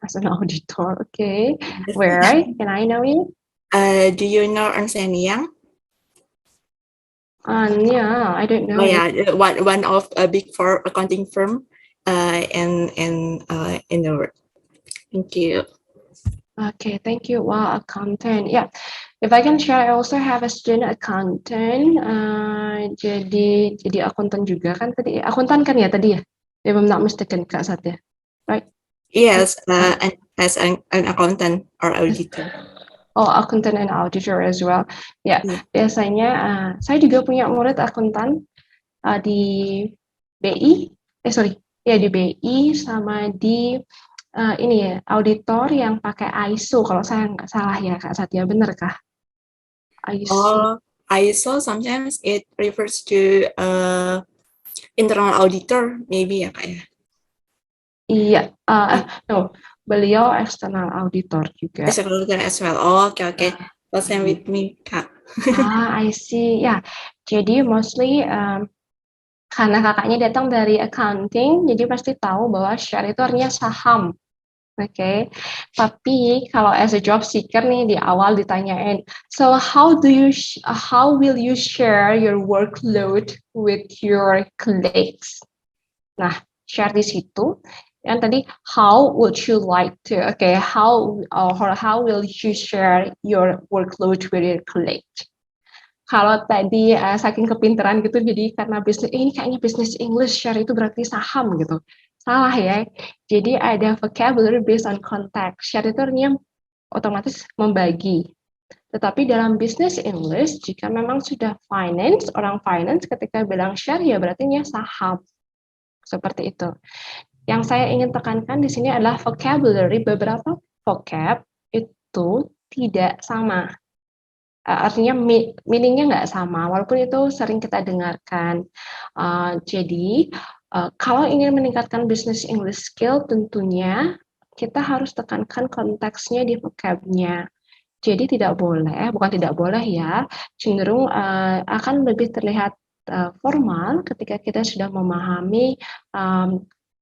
As an auditor, okay. Where? Can I know it? Do you know Ernst & Young? Yeah, I don't know Oh it. yeah, one of a big four accounting firm in the world. Thank you. Okay, thank you. Wow, accountant. Yeah, if I can share, I also have a student accountant. Jadi akuntan juga kan tadi. Akuntan kan ya tadi ya? If I'm not mistaken, Kak Satya. Right? Yes, as an accountant or auditor. Oh, accountant and auditor as well. Ya, Yeah. biasanya saya juga punya murid akuntan di BI. Di BI sama di ini ya, auditor yang pakai ISO. Kalau saya nggak salah ya, Kak Satya, bener kah? ISO. ISO sometimes it refers to internal auditor, maybe ya Kak ya. Iya, no, beliau external auditor juga. External auditor as well. Oh, okay. Same with me, Kak. I see. Ya, jadi mostly karena kakaknya datang dari accounting, jadi pasti tahu bahwa share itu artinya saham. Oke, tapi kalau as a job seeker nih di awal ditanyain, so how will you share your workload with your colleagues? Nah, share di situ. Yang tadi, how would you like to? Okay, how will you share your workload with your colleagues? Kalau tadi saking kepintaran gitu, jadi karena bisnis ini kayaknya bisnis English share itu berarti saham gitu. Salah ya. Jadi ada vocabulary based on context. Share itu artinya otomatis membagi. Tetapi dalam bisnis English, jika memang sudah finance, orang finance ketika bilang share ya berarti saham. Seperti itu. Yang saya ingin tekankan di sini adalah vocabulary. Beberapa vocab itu tidak sama. Artinya meaningnya nggak sama, walaupun itu sering kita dengarkan. Jadi, kalau ingin meningkatkan business English skill, tentunya kita harus tekankan konteksnya di vocabnya. Jadi bukan tidak boleh ya, cenderung akan lebih terlihat formal ketika kita sudah memahami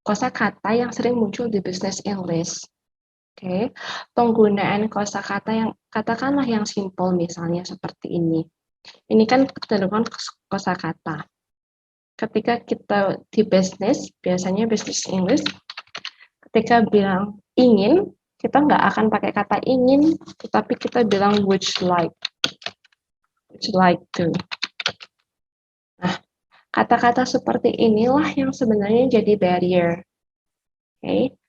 kosakata yang sering muncul di business English. Oke, penggunaan kosakata yang katakanlah yang simple misalnya seperti ini. Ini kan kecenderungan kosakata. Ketika kita di bisnis, biasanya bisnis English, ketika bilang ingin, kita nggak akan pakai kata ingin, tetapi kita bilang would you like to. Nah, kata-kata seperti inilah yang sebenarnya jadi barrier. Oke.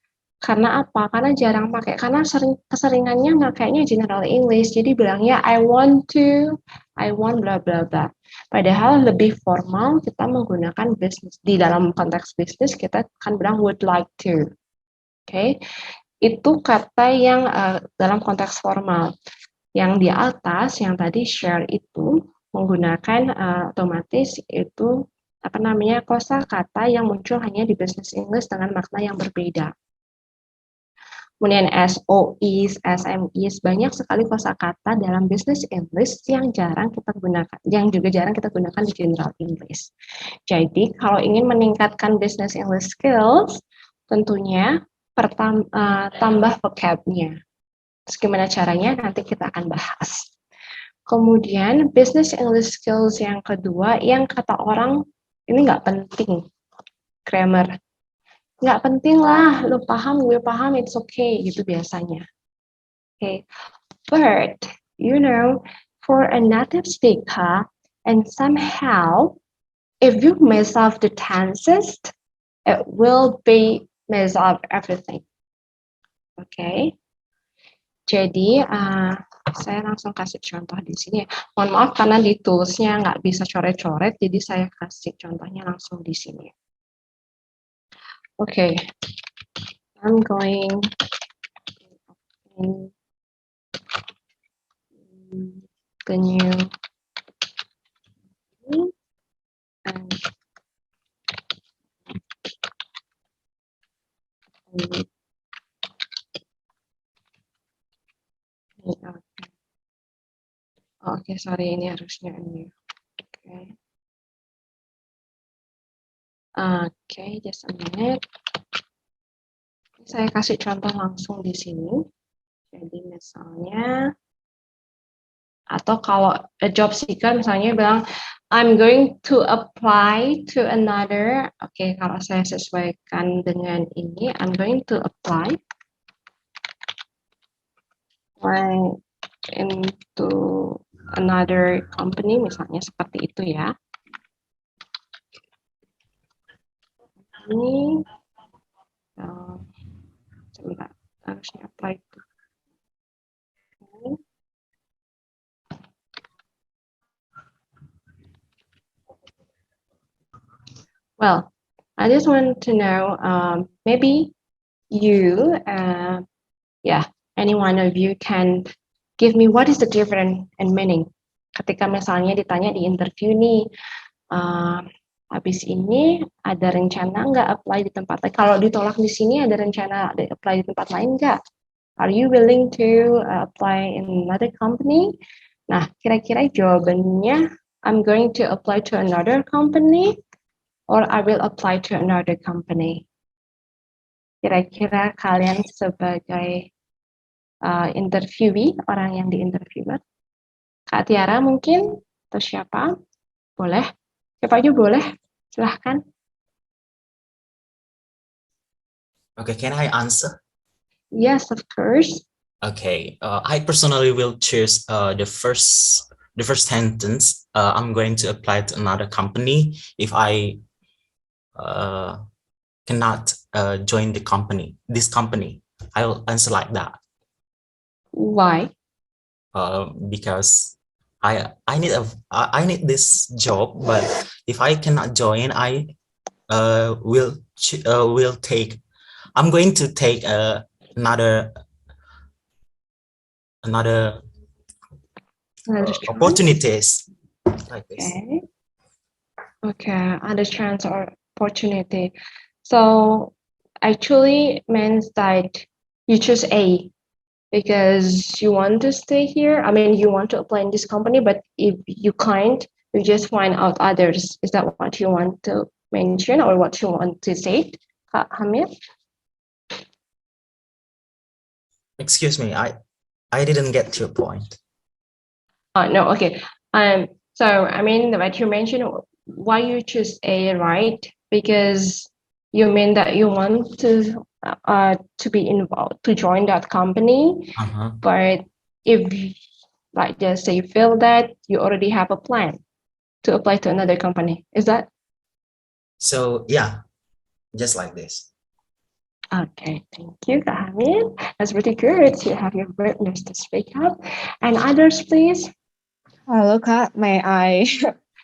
Karena apa? Karena jarang pakai, karena keseringannya makanya general English. Jadi bilangnya I want bla bla bla. Padahal lebih formal kita menggunakan bisnis. Di dalam konteks bisnis kita akan bilang would like to. Oke. Itu kata yang dalam konteks formal. Yang di atas yang tadi share itu menggunakan otomatis itu kosakata yang muncul hanya di business English dengan makna yang berbeda. Kemudian SOEs, SMEs, banyak sekali kosakata dalam business English yang juga jarang kita gunakan di general English. Jadi, kalau ingin meningkatkan business English skills, tentunya tambah vocabnya. Terus gimana caranya? Nanti kita akan bahas. Kemudian, business English skills yang kedua, yang kata orang, ini nggak penting, grammar. Nggak penting lah, lo paham, gue paham, it's okay, gitu biasanya. Okay. But, for a native speaker, and somehow, if you mess up the tenses, it will be mess up everything. Okay. Jadi, saya langsung kasih contoh di sini. Mohon maaf karena di toolsnya nggak bisa coret-coret, jadi saya kasih contohnya langsung di sini. Okay, I'm going in the new and oke, sorry, ini harusnya ini. Oke, just a minute. Saya kasih contoh langsung di sini. Jadi misalnya, atau kalau a job seeker misalnya bilang, I'm going to apply to another. Oke, kalau saya sesuaikan dengan ini, I'm going to apply into another company, misalnya seperti itu ya. Ini sebentar, harusnya apply to. Well, I just want to know, maybe you, any one of you can give me what is the difference and meaning. Ketika misalnya ditanya di interview nih, habis ini ada rencana nggak apply di tempat lain? Kalau ditolak di sini ada rencana apply di tempat lain nggak? Are you willing to apply in another company? Nah, kira-kira jawabannya, I'm going to apply to another company or I will apply to another company. Kira-kira kalian sebagai interviewee, orang yang diinterviewer, Kak Tiara mungkin, atau siapa? Boleh? Siapa aja boleh? Silahkan. Okay, can I answer? Yes, of course. Okay, I personally will choose the first sentence. I'm going to apply to another company if I cannot join this company. I will answer like that. Why? Because I need this job, but if I cannot join, I'm going to take another opportunities like this. Okay, other chance or opportunity. So actually means that you choose A because you want to stay here. I mean, you want to apply in this company, but if you can't, you just find out others. Is that what you want to mention or what you want to say, Kak Hamid? Excuse me, I didn't get your point. No, okay. So I mean, what you mentioned, why you choose A, right? Because you mean that you want to be involved, to join that company, but if, like, just say you feel that you already have a plan to apply to another company, is that? So yeah, just like this. Okay, thank you, Kak Hamid. That's pretty good to have your witness to speak up. And others, please. Hello, Kak. May I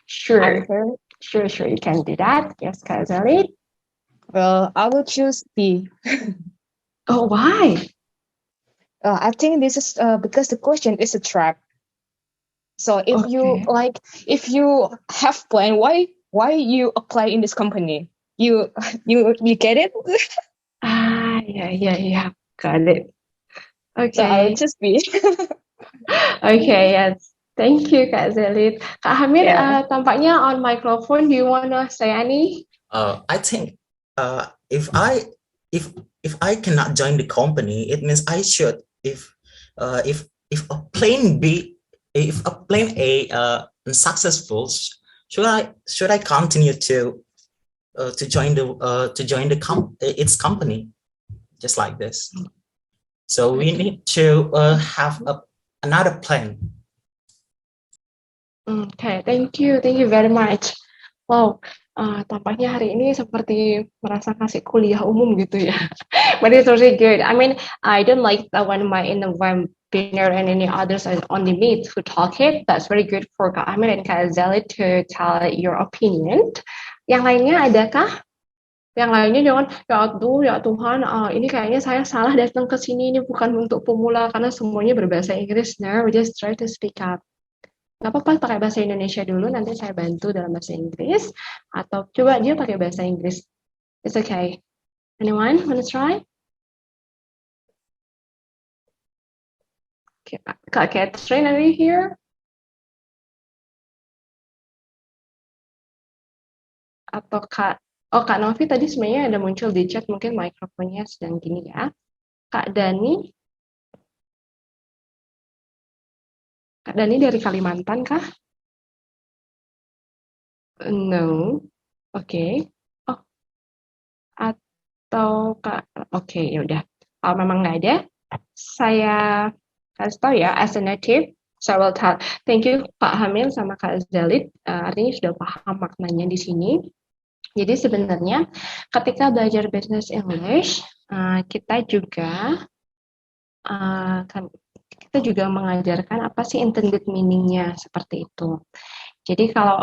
Sure, answer? sure, you can do that. Yes, Kak Zali. Well, I will choose B. Oh, why? I think this is because the question is a trap. So if you have plan, why you apply in this company? You get it? Yeah, got it. Okay. So I will choose B. Okay, yes. Thank you, Kak Zelit. Kak Hamid, tampaknya on microphone. Do you want to say any? I think if I cannot join the company, it means I should. If a plan B, if a plan A unsuccessful, should I continue to join its company, just like this? So we need to have another plan. Okay, thank you very much. Wow, tampaknya hari ini seperti merasa kasih kuliah umum gitu ya. But it's really good. I mean, I don't like that when in the webinar and any others are only me to talk it. That's very good for Kak Ahmed and Kak Zali to tell your opinion. Yang lainnya adakah? Yang lainnya jangan, ya Tuhan, ini kayaknya saya salah datang ke sini, ini bukan untuk pemula karena semuanya berbahasa Inggris. No, we just try to speak up. Gak apa-apa pakai bahasa Indonesia dulu, nanti saya bantu dalam bahasa Inggris, atau coba aja pakai bahasa Inggris. It's okay. Anyone wanna try? Kak Catherine, are you here? Atau Kak Novi tadi sebenarnya ada muncul di chat, mungkin mikrofonnya sedang gini ya. Kak Dani dari Kalimantan kah? No. Oke. Oh, atau Kak, oke, ya udah. Kalau memang nggak ada, saya kasih tahu ya, as a native, so I will tell. Thank you Pak Hamil sama Kak Zalit, artinya sudah paham maknanya di sini. Jadi sebenarnya ketika belajar business English, kita juga mengajarkan apa sih intended meaning-nya seperti itu. Jadi kalau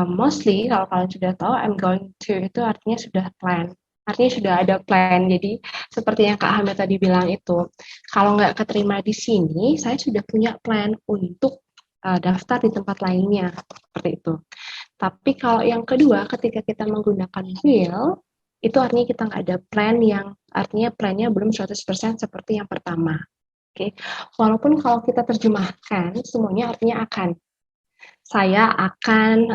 mostly kalau kalian sudah tahu I'm going to itu artinya sudah plan. Artinya sudah ada plan. Jadi seperti yang Kak Hamid tadi bilang itu, kalau nggak keterima di sini, saya sudah punya plan untuk daftar di tempat lainnya seperti itu. Tapi kalau yang kedua, ketika kita menggunakan will, itu artinya kita nggak ada plan yang artinya plannya belum 100% seperti yang pertama. Oke, walaupun kalau kita terjemahkan semuanya artinya akan. Saya akan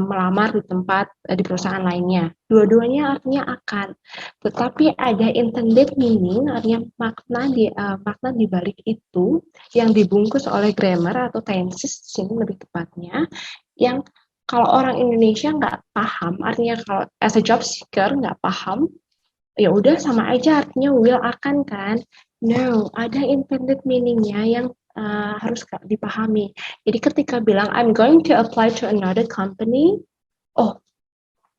melamar di perusahaan lainnya. Dua-duanya artinya akan. Tetapi ada intended meaning, artinya makna di balik itu yang dibungkus oleh grammar atau tenses sini lebih tepatnya, yang kalau orang Indonesia nggak paham, artinya kalau as a job seeker nggak paham, ya udah sama aja artinya will akan kan. No, ada intended meaning-nya yang harus dipahami. Jadi ketika bilang I'm going to apply to another company,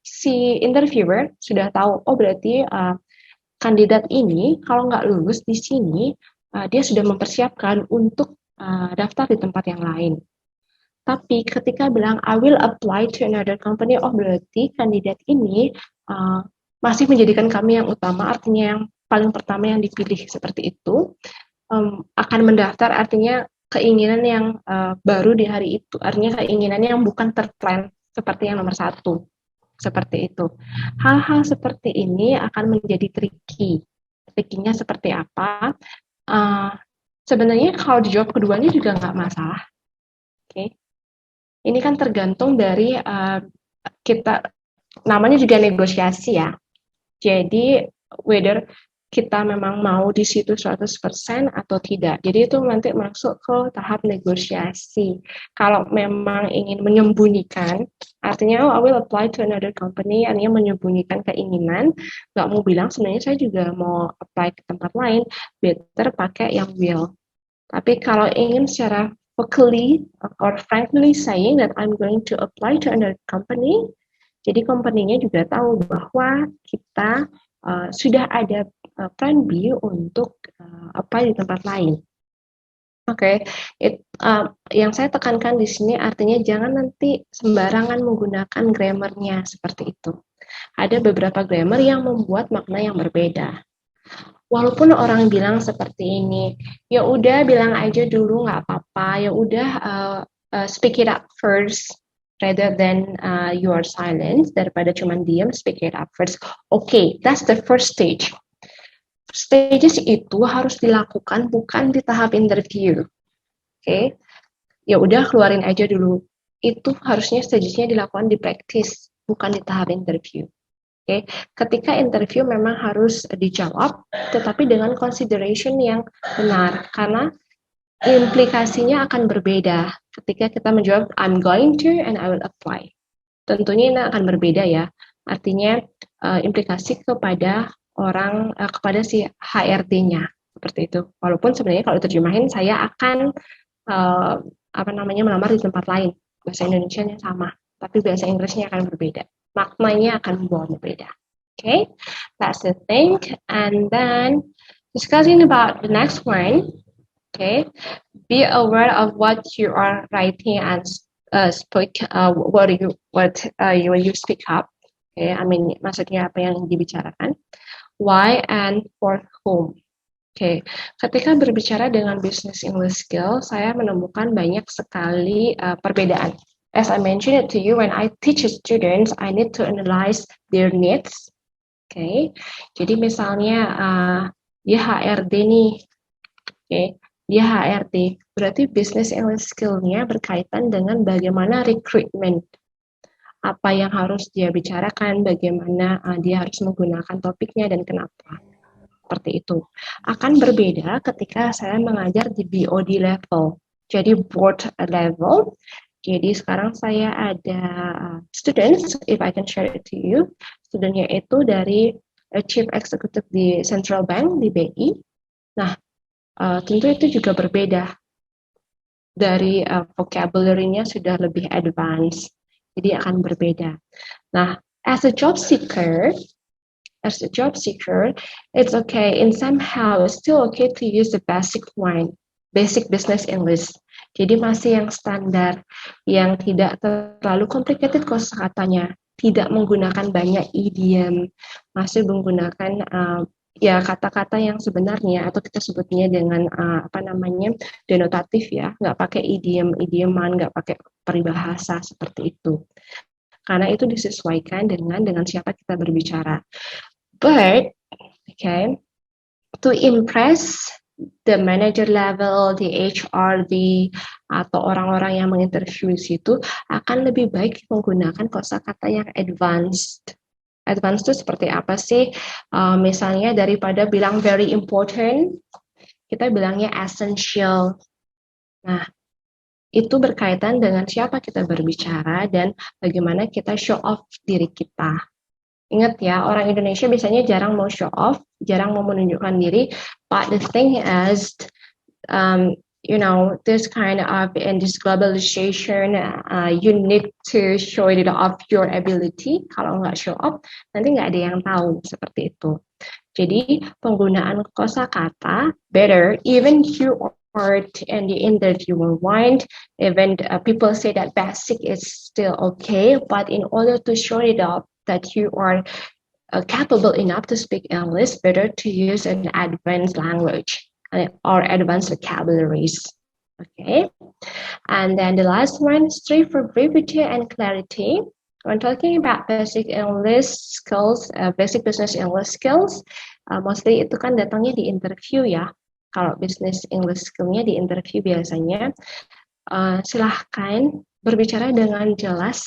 si interviewer sudah tahu, berarti kandidat ini kalau nggak lulus di sini, dia sudah mempersiapkan untuk daftar di tempat yang lain. Tapi ketika bilang I will apply to another company, berarti kandidat ini masih menjadikan kami yang utama, artinya yang paling pertama yang dipilih seperti itu. Akan mendaftar artinya keinginan yang baru di hari itu, artinya keinginan yang bukan terplan seperti yang nomor 1, seperti itu. Hal-hal seperti ini akan menjadi tricky. Tricky-nya seperti apa? Sebenarnya kalau dijawab keduanya juga nggak masalah. Oke. Ini kan tergantung dari kita, namanya juga negosiasi ya. Jadi whether kita memang mau di situ 100% atau tidak. Jadi itu nanti masuk ke tahap negosiasi. Kalau memang ingin menyembunyikan, artinya I will apply to another company, artinya menyembunyikan keinginan, nggak mau bilang sebenarnya saya juga mau apply ke tempat lain, better pakai yang will. Tapi kalau ingin secara vocally or frankly saying that I'm going to apply to another company, jadi company-nya juga tahu bahwa kita sudah ada plan B untuk apply di tempat lain. Oke, yang saya tekankan di sini artinya jangan nanti sembarangan menggunakan grammar-nya seperti itu. Ada beberapa grammar yang membuat makna yang berbeda. Walaupun orang bilang seperti ini, ya udah bilang aja dulu nggak apa-apa, ya udah speak it up first rather than you are silent, daripada cuman diam, speak it up first. Okay, that's the first stage. Stages itu harus dilakukan bukan di tahap interview. Okay, ya udah keluarin aja dulu. Itu harusnya stagesnya dilakukan di practice, bukan di tahap interview. Oke, ketika interview memang harus dijawab, tetapi dengan consideration yang benar, karena implikasinya akan berbeda ketika kita menjawab I'm going to and I will apply. Tentunya ini akan berbeda ya, artinya implikasi kepada kepada si HRD-nya seperti itu. Walaupun sebenarnya kalau terjemahin saya akan melamar di tempat lain, bahasa Indonesianya sama, tapi bahasa Inggrisnya akan berbeda. Maknanya akan membawa berbeda. Okay, that's the thing. And then discussing about the next one. Okay, be aware of what you are writing and speak. When you speak up. Okay, I mean, maksudnya apa yang dibicarakan. Why and for whom. Oke, ketika berbicara dengan business English skill, saya menemukan banyak sekali perbedaan. As I mentioned it to you, when I teach students, I need to analyze their needs. Oke, jadi misalnya dia HRD nih, oke, dia HRD, berarti business English skill-nya berkaitan dengan bagaimana recruitment, apa yang harus dia bicarakan, bagaimana dia harus menggunakan topiknya dan kenapa. Seperti itu. Akan berbeda ketika saya mengajar di BOD level. Jadi board level. Jadi sekarang saya ada students, if I can share it to you. Studentnya itu dari Chief Executive di Central Bank, di BI. Nah, tentu itu juga berbeda. Dari vocabulary-nya sudah lebih advance. Jadi akan berbeda. Nah, as a job seeker, it's okay, and somehow it's still okay to use the basic business English. Jadi masih yang standar, yang tidak terlalu complicated kosakatanya, tidak menggunakan banyak idiom, masih menggunakan ya kata-kata yang sebenarnya atau kita sebutnya dengan denotatif ya, nggak pakai idioman, nggak pakai peribahasa seperti itu. Karena itu disesuaikan dengan siapa kita berbicara. But, okay, to impress the manager level, the HRD, atau orang-orang yang menginterview di situ, akan lebih baik menggunakan kosakata yang advanced. Advanced itu seperti apa sih? Misalnya daripada bilang very important, kita bilangnya essential. Nah, itu berkaitan dengan siapa kita berbicara dan bagaimana kita show off diri kita. Ingat ya, orang Indonesia biasanya jarang mau show off, jarang mau menunjukkan diri. But the thing is, this kind of in this globalization, you need to show it off your ability. Kalau nggak show off, nanti nggak ada yang tahu seperti itu. Jadi penggunaan kosakata better, even you are in the interview mind, even people say that basic is still okay, but in order to show it off that you are capable enough to speak English, better to use an advanced language or advanced vocabularies. Okay, and then the last one, strive for brevity and clarity. When talking about basic English skills, basic business English skills, mostly itu kan datangnya di interview ya. Kalau business English skill-nya di interview biasanya, silahkan berbicara dengan jelas,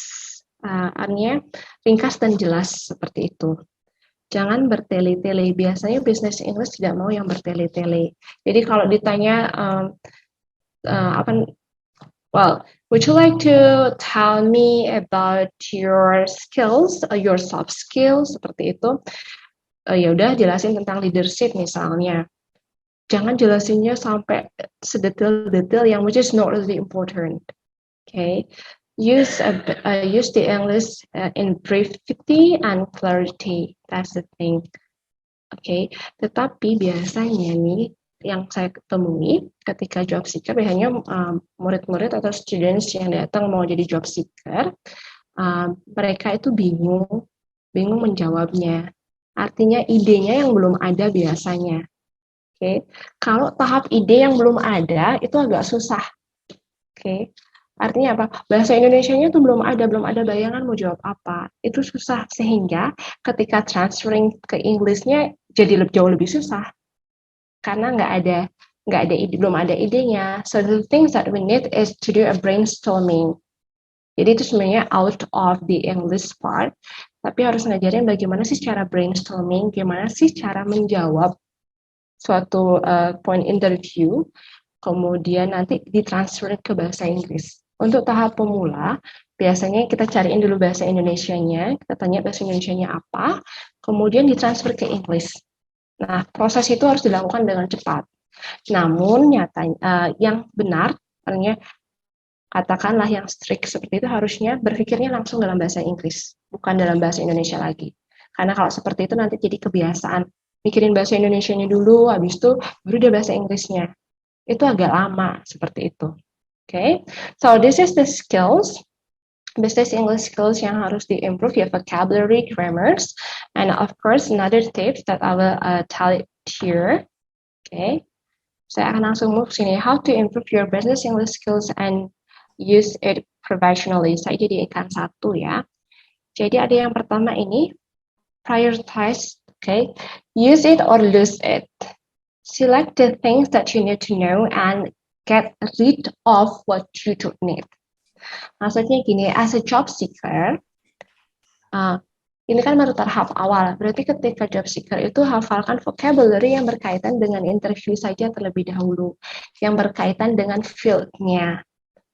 artinya ringkas dan jelas seperti itu. Jangan bertele-tele. Biasanya business English tidak mau yang bertele-tele. Jadi kalau ditanya, would you like to tell me about your skills, your soft skills seperti itu? Ya udah jelasin tentang leadership misalnya. Jangan jelasinnya sampai sedetail-detail yang which is not really important. Okay. Use the English in brevity and clarity. That's the thing. Okay. Tetapi biasanya nih yang saya temui ketika job seeker, biasanya murid-murid atau students yang datang mau jadi job seeker, mereka itu bingung menjawabnya. Artinya idenya yang belum ada biasanya. Oke. Kalau tahap ide yang belum ada itu agak susah. Oke. Artinya apa? Bahasa Indonesianya tuh belum ada bayangan mau jawab apa. Itu susah, sehingga ketika transferring ke Inggrisnya jadi jauh lebih susah. Karena belum ada idenya. So the things that we need is to do a brainstorming. Jadi itu sebenarnya out of the English part, tapi harus ngajarin bagaimana sih cara brainstorming, gimana sih cara menjawab suatu point interview, kemudian nanti ditransfer ke bahasa Inggris. Untuk tahap pemula, biasanya kita cariin dulu bahasa Indonesianya, kita tanya bahasa Indonesianya apa, kemudian ditransfer ke Inggris. Nah, proses itu harus dilakukan dengan cepat. Namun nyatanya yang benar, artinya katakanlah yang strict seperti itu, harusnya berpikirnya langsung dalam bahasa Inggris, bukan dalam bahasa Indonesia lagi. Karena kalau seperti itu nanti jadi kebiasaan. Mikirin bahasa Indonesianya dulu, habis itu baru dia bahasa Inggrisnya. Itu agak lama seperti itu. Okay, so this is the skills. business English skills yang harus di-improve ya vocabulary, grammars, and of course another tips that I will tell it here. Okay, saya akan langsung move sini. How to improve your business English skills and use it professionally. Saya jadikan satu ya. Jadi ada yang pertama ini prioritize. Okay, use it or lose it. Select the things that you need to know and get rid of what you don't need. Maksudnya gini, as a job seeker, ini kan baru tahap awal. Berarti ketika job seeker itu hafalkan vocabulary yang berkaitan dengan interview saja terlebih dahulu, yang berkaitan dengan field-nya.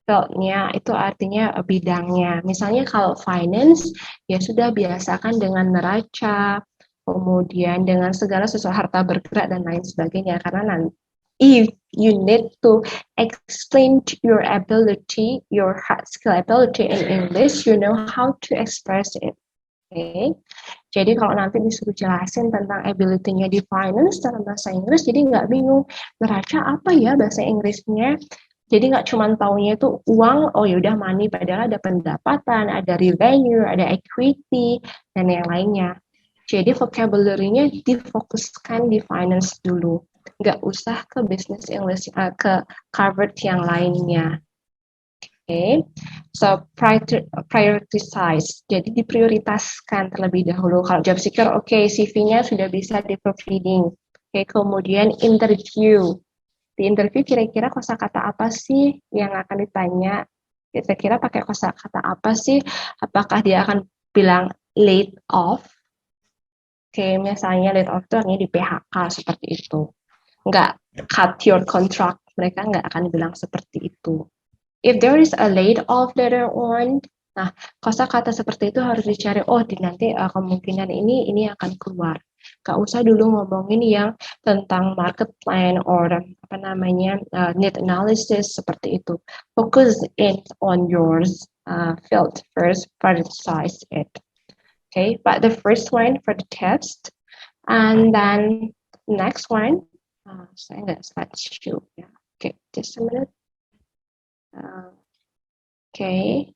Field-nya itu artinya bidangnya. Misalnya kalau finance, ya sudah biasakan dengan neraca, kemudian dengan segala sesuatu harta bergerak dan lain sebagainya. Karena nanti if you need to explain your ability, your hard skill ability in English, you know how to express it. Okay. Jadi kalau nanti disuruh jelasin tentang ability-nya di finance dalam bahasa Inggris, jadi nggak bingung neraca apa ya bahasa Inggrisnya. Jadi nggak cuma taunya itu uang, oh yaudah money, padahal ada pendapatan, ada revenue, ada equity, dan yang lainnya. Jadi vocabulary-nya difokuskan di finance dulu. Nggak usah ke business English, ke covered yang lainnya. Okay, so prioritize. Jadi diprioritaskan terlebih dahulu. Kalau job seeker, okay, CV-nya sudah bisa di-providing. Okay, kemudian interview. Di interview kira-kira kosakata apa sih yang akan ditanya? Kira-kira pakai kosakata apa sih? Apakah dia akan bilang laid off? Okay, misalnya laid off itu artinya di PHK seperti itu. Nggak cut your contract. Mereka nggak akan bilang seperti itu. If there is a laid off later on, nah kosakata seperti itu harus dicari. Oh, nanti kemungkinan ini akan keluar. Gak usah dulu ngomongin yang tentang market plan or apa namanya need analysis seperti itu. Focus in on your field first, prioritize it. Okay, but the first one for the test, and then next one, saya nggak slideshow ya. Okay, just a minute. Okay,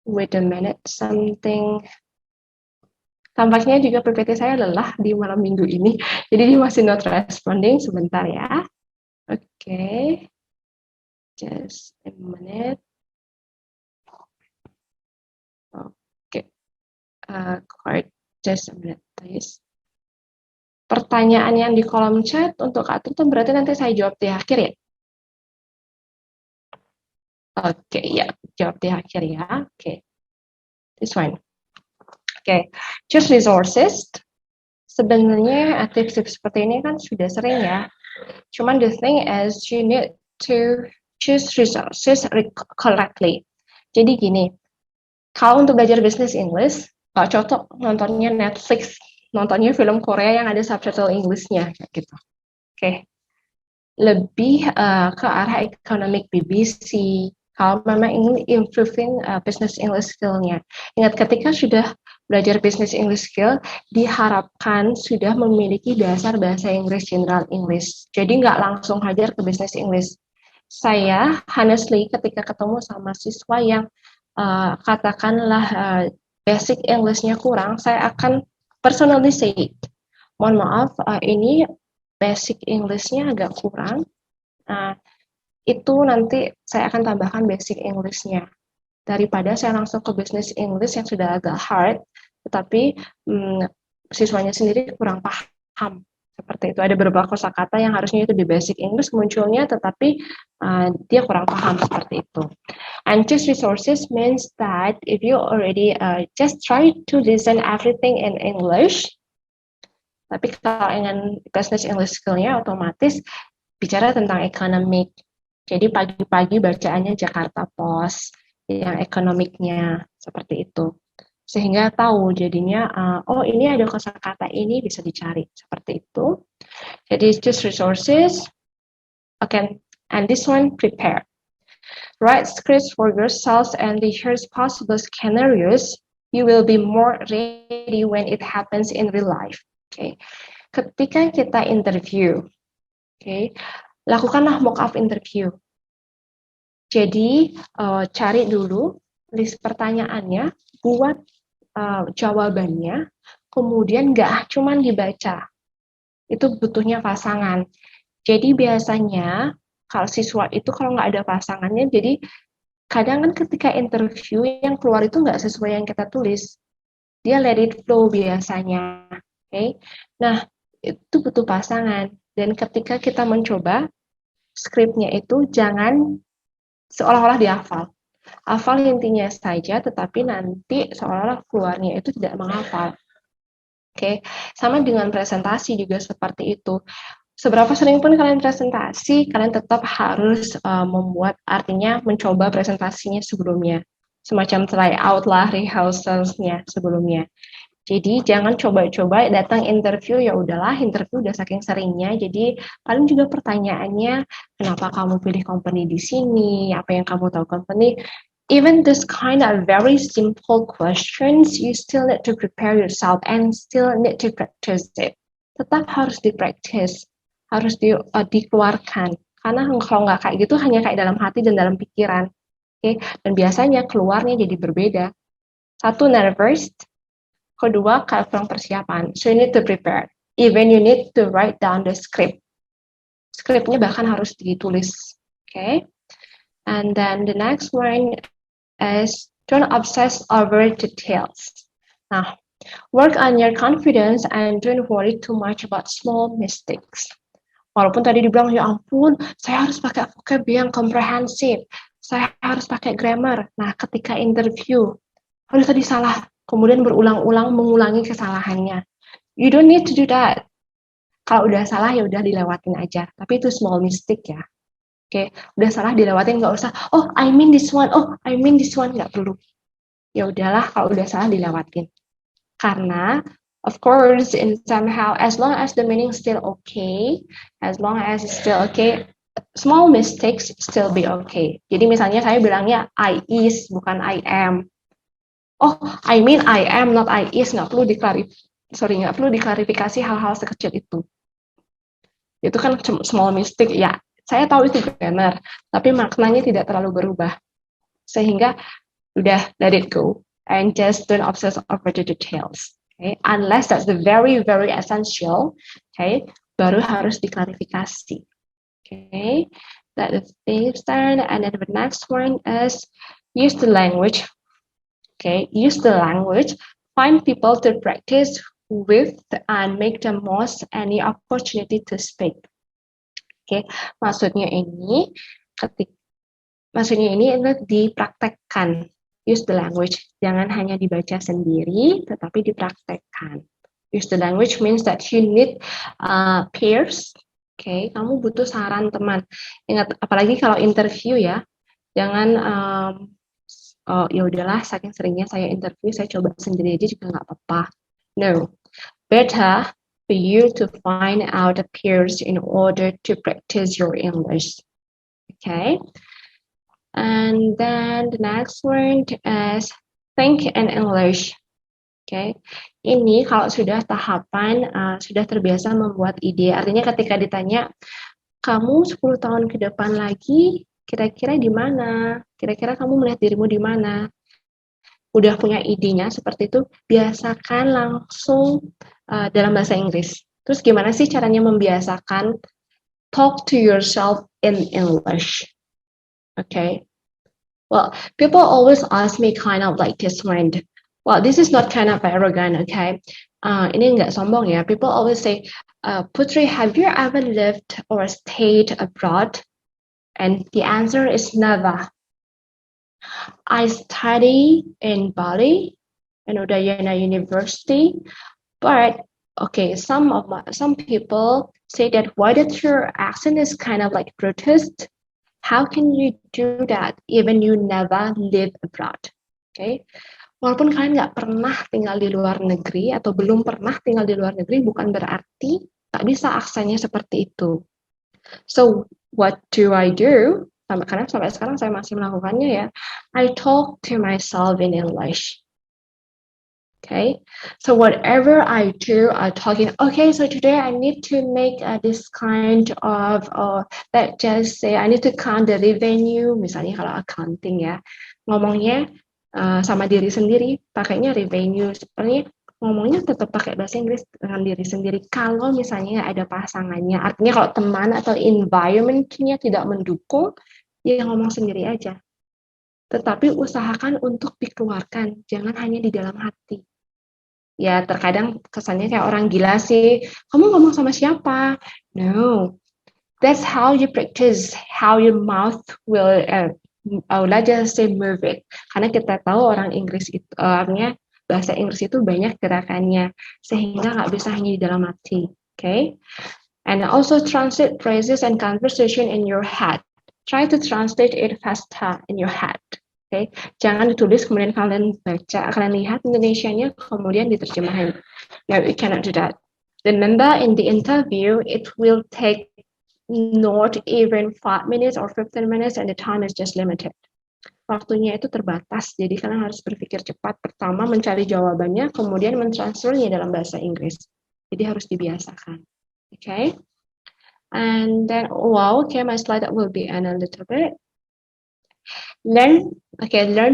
wait a minute, something. Tampaknya juga PPT saya lelah di malam minggu ini, jadi dia masih not responding. Sebentar ya. Okay, just a minute. Okay, just a minute, please. Pertanyaan yang di kolom chat untuk Kak Tutum berarti nanti saya jawab di akhir ya. Oke, ya, jawab di akhir ya. Oke, this one. Oke, choose resources. Sebenarnya tips-tips seperti ini kan sudah sering ya. Cuman the thing is you need to choose resources correctly. Jadi gini, kalau untuk belajar business English, nggak cocok nontonnya Netflix, nontonnya film Korea yang ada subtitle English-nya kayak gitu. Oke. Lebih ke arah economic BBC. Kalau memang ingin improving business English skill-nya. Ingat, ketika sudah belajar business English skill, diharapkan sudah memiliki dasar bahasa Inggris, general English. Jadi nggak langsung hajar ke business English. Saya, honestly, ketika ketemu sama siswa yang katakanlah basic English-nya kurang, saya akan personally say it. Mohon maaf, ini basic English-nya agak kurang. Itu nanti saya akan tambahkan basic English-nya. Daripada saya langsung ke business English yang sudah agak hard, tetapi siswanya sendiri kurang paham. Seperti itu, ada beberapa kosakata yang harusnya itu di basic English munculnya, tetapi dia kurang paham seperti itu. And choose resources means that if you already just try to listen everything in English, tapi kalau ingin business English skill-nya otomatis bicara tentang economic. Jadi pagi-pagi bacaannya Jakarta Post, yang ekonomiknya seperti itu. Sehingga tahu jadinya, oh ini ada kosakata ini bisa dicari seperti itu. Jadi choose resources. Okay, and this one prepare. Write scripts for yourselves and rehearse possible scenarios. You will be more ready when it happens in real life. Okay. Ketika kita interview, okay, lakukanlah mock-up interview. Jadi cari dulu list pertanyaannya, buat jawabannya, kemudian nggak cuman dibaca. Itu butuhnya pasangan. Jadi biasanya kalau siswa itu kalau nggak ada pasangannya, jadi kadang kan ketika interview yang keluar itu nggak sesuai yang kita tulis. Dia let it flow biasanya. Okay? Nah, itu butuh pasangan. Dan ketika kita mencoba, skripnya itu jangan seolah-olah dihafal. Hafal intinya saja, tetapi nanti seolah-olah keluarnya itu tidak menghafal. Oke, sama dengan presentasi juga seperti itu. Seberapa sering pun kalian presentasi, kalian tetap harus membuat, artinya mencoba presentasinya sebelumnya. Semacam try out lah, rehearsals-nya sebelumnya. Jadi jangan coba-coba datang interview, ya udahlah interview udah saking seringnya. Jadi paling juga pertanyaannya, kenapa kamu pilih company di sini? Apa yang kamu tahu company? Even this kind of very simple questions, you still need to prepare yourself and still need to practice it. Tetap harus di-practice, harus dikeluarkan. Karena kalau nggak kayak gitu hanya kayak dalam hati dan dalam pikiran. Okay? Dan biasanya keluarnya jadi berbeda. Satu, nervous. Kedua, kurang persiapan. So you need to prepare. Even you need to write down the script. Scriptnya bahkan harus ditulis. Okay? And then the next one is don't obsess over details. Nah, work on your confidence and don't worry too much about small mistakes. Walaupun tadi dibilang, ya ampun, saya harus pakai vocab yang komprehensif. Saya harus pakai grammar. Nah, ketika interview, harus tadi salah. Kemudian berulang-ulang mengulangi kesalahannya. You don't need to do that. Kalau udah salah ya udah dilewatin aja. Tapi itu small mistake ya. Oke, udah salah dilewatin, nggak usah. Oh, I mean this one. Oh, I mean this one, nggak perlu. Ya udahlah, kalau udah salah dilewatin. Karena, of course, in somehow, as long as the meaning still okay, as long as it's still okay, small mistakes still be okay. Jadi misalnya saya bilangnya I is bukan I am. Oh, I mean I am, not I is, nggak perlu diklarifikasi hal-hal sekecil itu. Itu kan small mistake, ya. Saya tahu itu benar, tapi maknanya tidak terlalu berubah. Sehingga udah let it go and just don't obsess over the details. Okay? Unless that's the very, very essential, okay, baru harus diklarifikasi. Okay, that is the stand, and then the next one is use the language. Okay, use the language, find people to practice with and make the most any opportunity to speak. Okay, maksudnya ini dipraktekkan. Use the language, jangan hanya dibaca sendiri, tetapi dipraktekkan. Use the language means that you need peers. Okay, kamu butuh saran teman. Ingat, apalagi kalau interview ya, jangan oh, ya udahlah, saking seringnya saya interview, saya coba sendiri aja juga nggak apa-apa. No, better for you to find out the peers in order to practice your English. Okay, and then the next one is think in English. Okay, ini kalau sudah tahapan sudah terbiasa membuat ide, artinya ketika ditanya, kamu 10 tahun ke depan lagi kira-kira di mana? Kira-kira kamu melihat dirimu di mana? Udah punya idenya seperti itu, biasakan langsung dalam bahasa Inggris. Terus gimana sih caranya membiasakan? Talk to yourself in English. Okay. Well, people always ask me kind of like this one. Well, this is not kind of arrogant, okay? Ini nggak sombong ya. People always say, Putri, have you ever lived or stayed abroad? And the answer is never. I study in Bali, in Udayana University, but okay, some people say that why that your accent is kind of like British. How can you do that even you never live abroad? Okay, walaupun kalian nggak pernah tinggal di luar negeri atau belum pernah tinggal di luar negeri, bukan berarti tak bisa aksennya seperti itu. So what do I do? Karena sampai sekarang saya masih melakukannya ya. I talk to myself in English. Okay, so whatever I do, I talking. Okay, so today I need to make this kind of, let's just say I need to count the revenue. Misalnya kalau accounting ya, ngomongnya sama diri sendiri, pakainya revenue. Sebenarnya ngomongnya tetap pakai bahasa Inggris dengan diri sendiri. Kalau misalnya ada pasangannya, artinya kalau teman atau environment-nya tidak mendukung, ya ngomong sendiri aja. Tetapi usahakan untuk dikeluarkan, jangan hanya di dalam hati. Ya, terkadang kesannya kayak orang gila sih. Kamu ngomong sama siapa? No, that's how you practice, how your mouth will, let's just say move it. Karena kita tahu orang Inggris itu, artinya bahasa Inggris itu banyak gerakannya, sehingga nggak bisa hanya di dalam hati. Okay? And also translate phrases and conversation in your head. Try to translate it faster in your head. Okay? Jangan ditulis kemudian kalian baca, kalian lihat Indonesianya kemudian diterjemahin. No, you cannot do that. Remember, in the interview, it will take not even 5 minutes or 15 minutes, and the time is just limited. Waktunya itu terbatas, jadi kalian harus berpikir cepat. Pertama mencari jawabannya, kemudian mentransfernya dalam bahasa Inggris. Jadi harus dibiasakan. Okay? And then, wow, okay, my slide will be in a little bit. Learn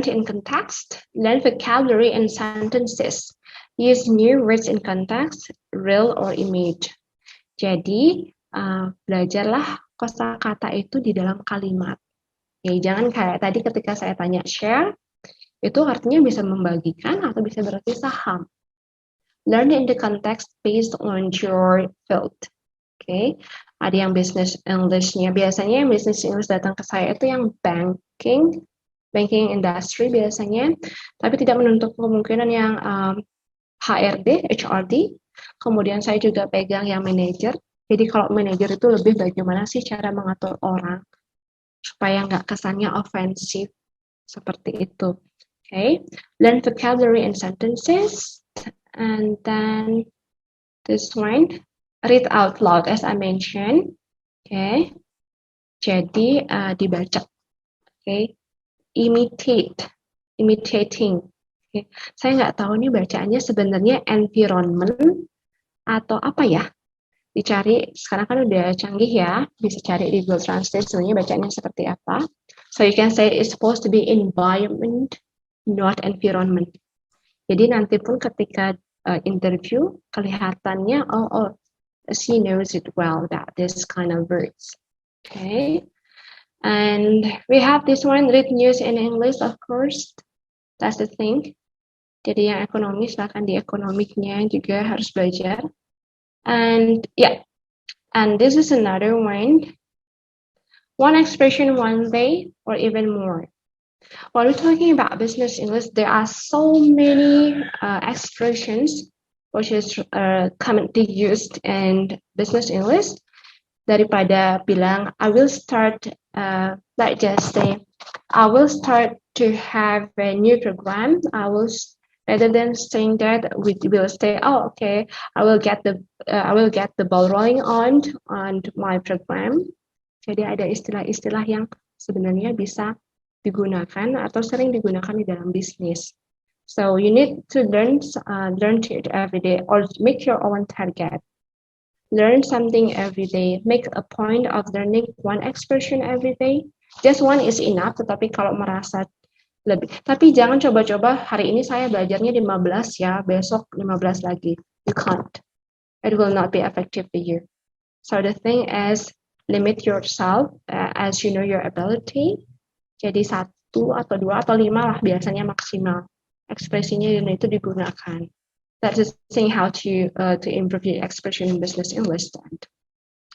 in context, learn vocabulary and sentences. Use new words in context, real or image. Jadi, belajarlah kosakata itu di dalam kalimat. Oke, jangan kayak tadi ketika saya tanya share, itu artinya bisa membagikan atau bisa berarti saham. Learn in the context based on your field. Oke, ada yang business English-nya. Biasanya yang business English datang ke saya itu yang banking industry biasanya, tapi tidak menutup kemungkinan yang HRD, HRD. Kemudian saya juga pegang yang manager. Jadi kalau manager itu lebih bagaimana sih cara mengatur orang supaya nggak kesannya offensive seperti itu. Okay, learn vocabulary and sentences, and then this one, read out loud as I mentioned. Okay, jadi dibaca. Okay, imitating. Okay. Saya nggak tahu nih bacaannya sebenarnya environment atau apa ya. Dicari, sekarang kan udah canggih ya, bisa cari di Google Translate sebenarnya bacaannya seperti apa. So you can say it's supposed to be environment, not environment. Jadi nanti pun ketika interview, kelihatannya, oh, she knows it well, that this kind of words. Okay. And we have this one, read news in English, of course. That's the thing. Jadi yang ekonomi, silakan di ekonomiknya juga harus belajar. And yeah, and this is another one. One expression one day or even more. When we're talking about business English, there are so many expressions which is commonly used in business English. Daripada bilang, I will start, let's just say, I will start to have a new program. Rather than saying that, we will say, oh, okay, I will get the ball rolling on my program. Jadi ada istilah-istilah yang sebenarnya bisa digunakan atau sering digunakan di dalam bisnis. So you need to learn it every day or make your own target. Learn something every day. Make a point of learning one expression every day. Just one is enough, tetapi kalau merasa lebih. Tapi jangan coba-coba hari ini saya belajarnya 15 ya, besok 15 lagi. You can't. It will not be effective for you. So the thing is, limit yourself as you know your ability. Jadi 1 atau 2 atau 5 lah biasanya maksimal. Ekspresinya dan itu digunakan. That's the thing how to improve your expression in business English.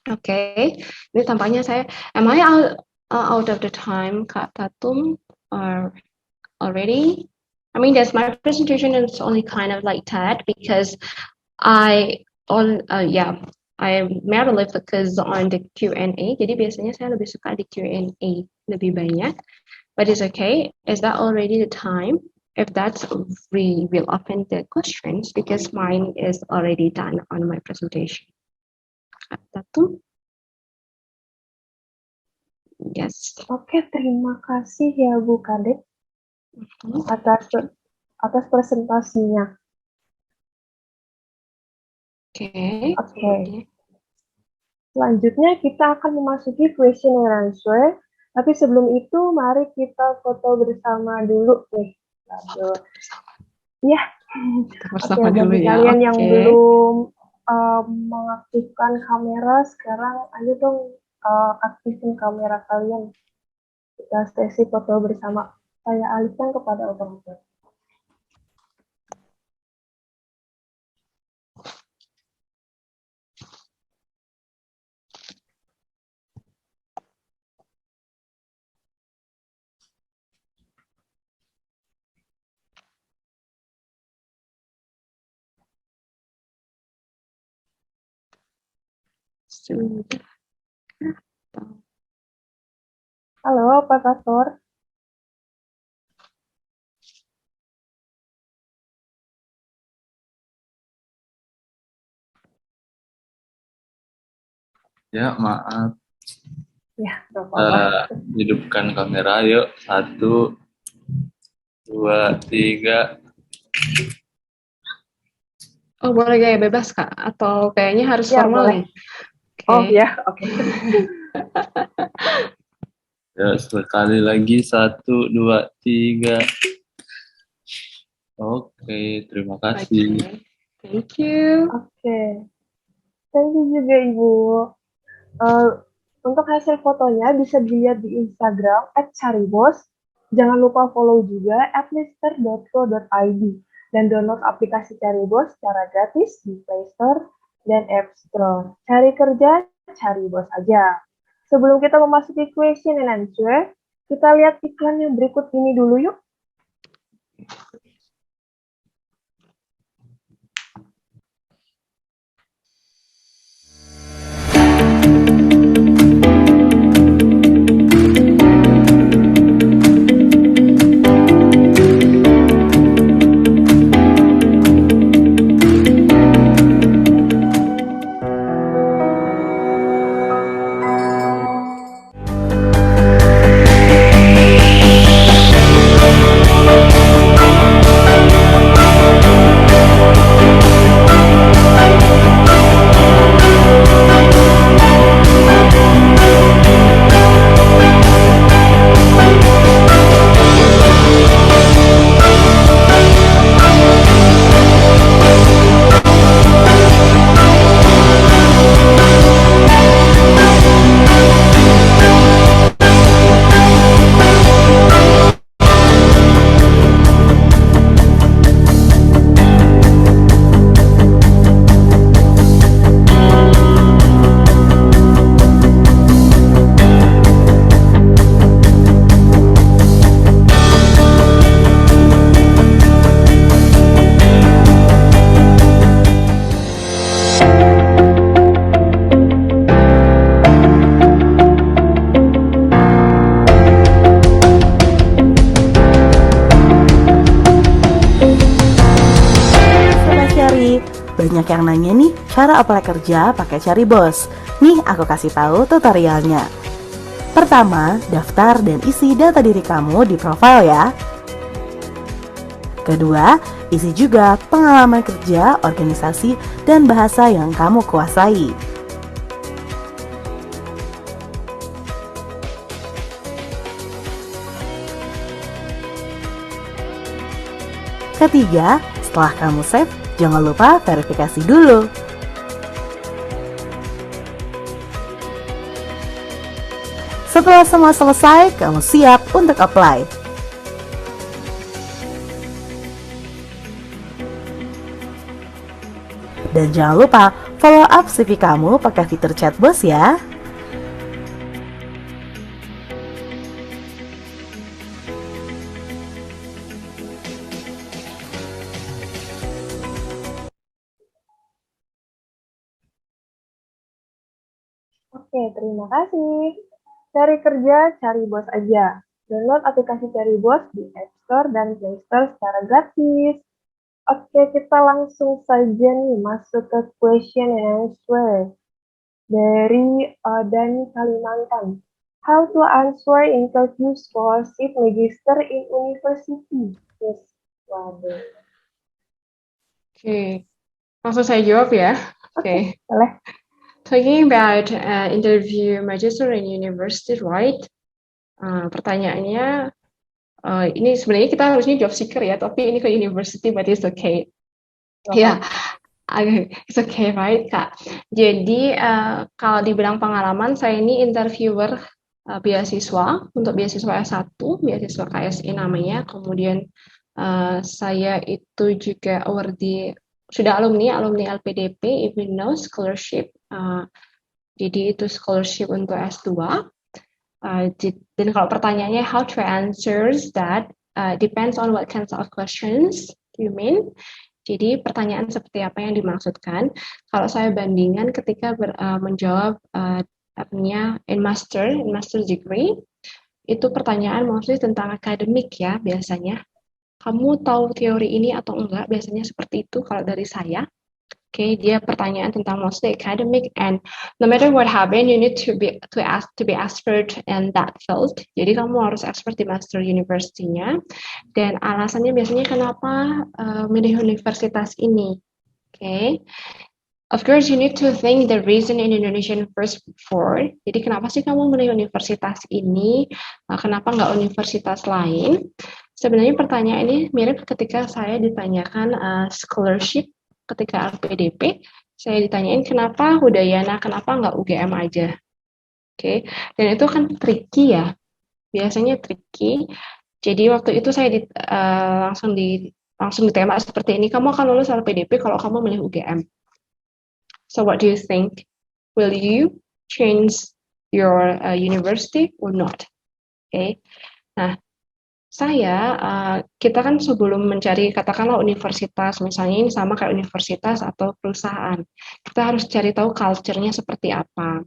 Okay, ini tampaknya saya, am I out of the time, Kak Tatum, or already? I mean, that's my presentation is only kind of like that because I mainly focus on the Q&A. Jadi biasanya saya lebih suka di Q&A lebih banyak. But it's okay. Is that already the time? If that's, we will open the questions because mine is already done on my presentation. Tatum? Yes. Oke, terima kasih ya Bu Kadek atas presentasinya. Oke. Selanjutnya kita akan memasuki question and answer. Tapi sebelum itu, mari kita foto bersama dulu nih. Aduh. Ya, Kita oke, bersama dulu bagi ya. kalian yang Oke. belum mengaktifkan kamera, sekarang ayo dong aktifin kamera kalian. Kita sesi foto bersama. Saya alihkan kepada operator. Sudah. Halo, operator. Ya, maaf. Ya, nggak apa-apa. Hidupkan kamera, yuk. 1, 2, 3. Oh, boleh gaya bebas, Kak? Atau kayaknya harus Ya, formal boleh. nih? Oh Oke. ya, oke. Ya, sekali lagi. 1, 2, 3. Oke, terima kasih. Oke. Thank you. Oke. Thank you juga, Ibu. Untuk hasil fotonya bisa dilihat di Instagram @caribos. Jangan lupa follow juga @lister.co.id dan download aplikasi Caribos secara gratis di Play Store dan App Store. Cari kerja, Caribos aja. Sebelum kita memasuki question and answer, kita lihat iklan yang berikut ini dulu yuk. Banyak yang nanya nih, cara apply kerja pakai Caribos. Nih aku kasih tahu tutorialnya. Pertama, daftar dan isi data diri kamu di profile ya. Kedua, isi juga pengalaman kerja, organisasi, dan bahasa yang kamu kuasai. Ketiga, setelah kamu save, jangan lupa verifikasi dulu. Setelah semua selesai, kamu siap untuk apply. Dan jangan lupa follow up CV kamu pakai fitur chatbot ya. Oke, terima kasih. Cari kerja, cari bos aja. Download aplikasi Cari Bos di App Store dan Play Store secara gratis. Oke, kita langsung saja nih masuk ke question and answer dari Dani Kalimantan. How to answer interview scholarship register in university? Yes, waduh. Oke, langsung saya jawab ya. Oke. Boleh. Talking about interview magister in university, right? Pertanyaannya, Ini sebenarnya kita harusnya job seeker ya, tapi ini ke university, but it's okay. Ya, it's okay, right, Kak? Jadi, kalau dibilang pengalaman, saya ini interviewer beasiswa, untuk beasiswa S1, beasiswa KSI namanya. Kemudian, saya itu juga sudah alumni LPDP, Ivindo Scholarship. Jadi itu scholarship untuk S2. Dan kalau pertanyaannya how to answer that, depends on what kinds of questions you mean. Jadi pertanyaan seperti apa yang dimaksudkan. Kalau saya bandingkan ketika menjawab in master degree, itu pertanyaan mostly tentang akademik ya biasanya. Kamu tahu teori ini atau enggak? Biasanya seperti itu kalau dari saya. Oke, dia pertanyaan tentang mostly academic, and no matter what happen, you need to be expert in that field. Jadi kamu harus expert di master university-nya. Dan alasannya biasanya kenapa milih universitas ini. Oke. Of course, you need to think the reason in Indonesian first before. Jadi kenapa sih kamu milih universitas ini? Kenapa nggak universitas lain? Sebenarnya pertanyaan ini mirip ketika saya ditanyakan scholarship ketika LPDP. Saya ditanyain kenapa Udayana, kenapa nggak UGM aja? Oke, dan itu kan tricky ya. Biasanya tricky. Jadi waktu itu saya langsung ditembak seperti ini. Kamu akan lulus LPDP kalau kamu milih UGM. So what do you think? Will you change your university or not? Okay. Nah, kita kan sebelum mencari katakanlah universitas, misalnya ini sama kayak universitas atau perusahaan, kita harus cari tahu culture-nya seperti apa.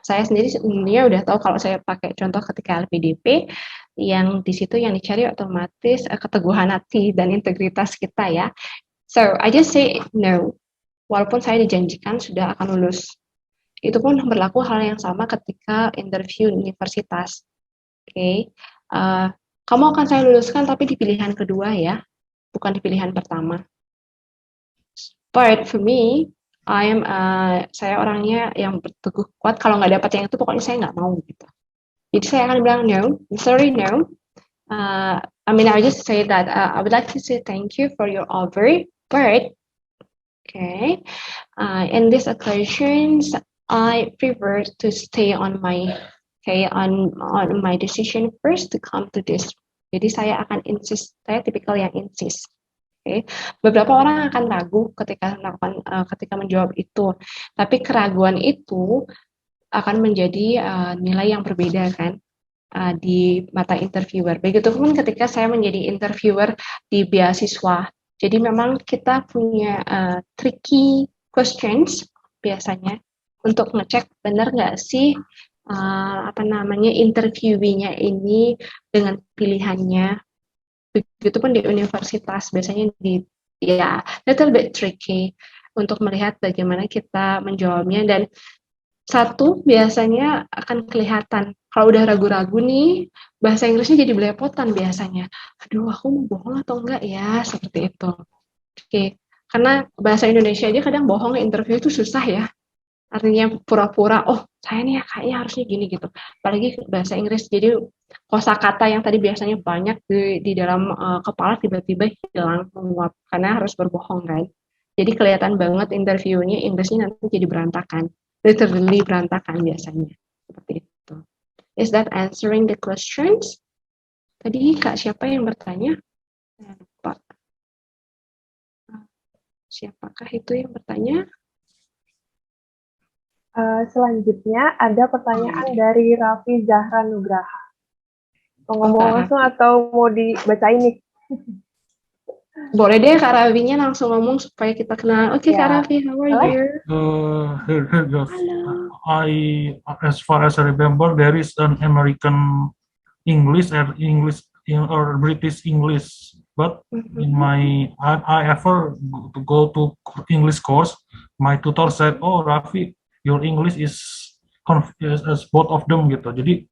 Saya sendiri sebenarnya udah tahu kalau saya pakai contoh ketika LPDP, yang di situ yang dicari otomatis keteguhan hati dan integritas kita ya. So I just say no, walaupun saya dijanjikan sudah akan lulus. Itu pun berlaku hal yang sama ketika interview universitas. Oke. Kamu akan saya luluskan tapi di pilihan kedua ya, bukan di pilihan pertama. But for me, saya orangnya yang berteguh kuat. Kalau nggak dapat yang itu, pokoknya saya nggak mau gitu. Jadi saya akan bilang no, sorry no. I just say that I would like to say thank you for your offer, but okay, in these occasions, I prefer to stay on my my decision first to come to this. Jadi saya akan insist, saya tipikal yang insist. Okay. Beberapa orang akan ragu ketika menjawab itu, tapi keraguan itu akan menjadi nilai yang berbeda kan di mata interviewer. Begitupun ketika saya menjadi interviewer di beasiswa. Jadi memang kita punya tricky questions biasanya untuk ngecek benar nggak sih interviewee-nya ini dengan pilihannya. Begitupun di universitas biasanya little bit tricky untuk melihat bagaimana kita menjawabnya, dan satu biasanya akan kelihatan kalau udah ragu-ragu nih bahasa Inggrisnya jadi belepotan biasanya. Aduh, aku mau bohong atau enggak ya, seperti itu. Oke. Karena bahasa Indonesia aja kadang bohong interview itu susah ya. Artinya pura-pura, oh saya nih kayaknya harusnya gini gitu. Apalagi bahasa Inggris, jadi kosakata yang tadi biasanya banyak di dalam kepala tiba-tiba hilang, menguap karena harus berbohong kan. Jadi kelihatan banget interviewnya Inggrisnya nanti jadi berantakan, literally berantakan biasanya. Seperti itu. Is that answering the questions? Tadi Kak siapa yang bertanya? Lupa. Siapakah itu yang bertanya? Selanjutnya ada pertanyaan dari Raffi Zahra Nugraha. Mau ngomong langsung atau mau dibacain nih? Boleh deh Kak Raffinya langsung ngomong supaya kita kenal. Oke, Kak Raffi, how are you? As far as I remember, there is an American English or British English, but in I ever go to English course, my tutor said, oh Raffi, your English is both of them gitu. Jadi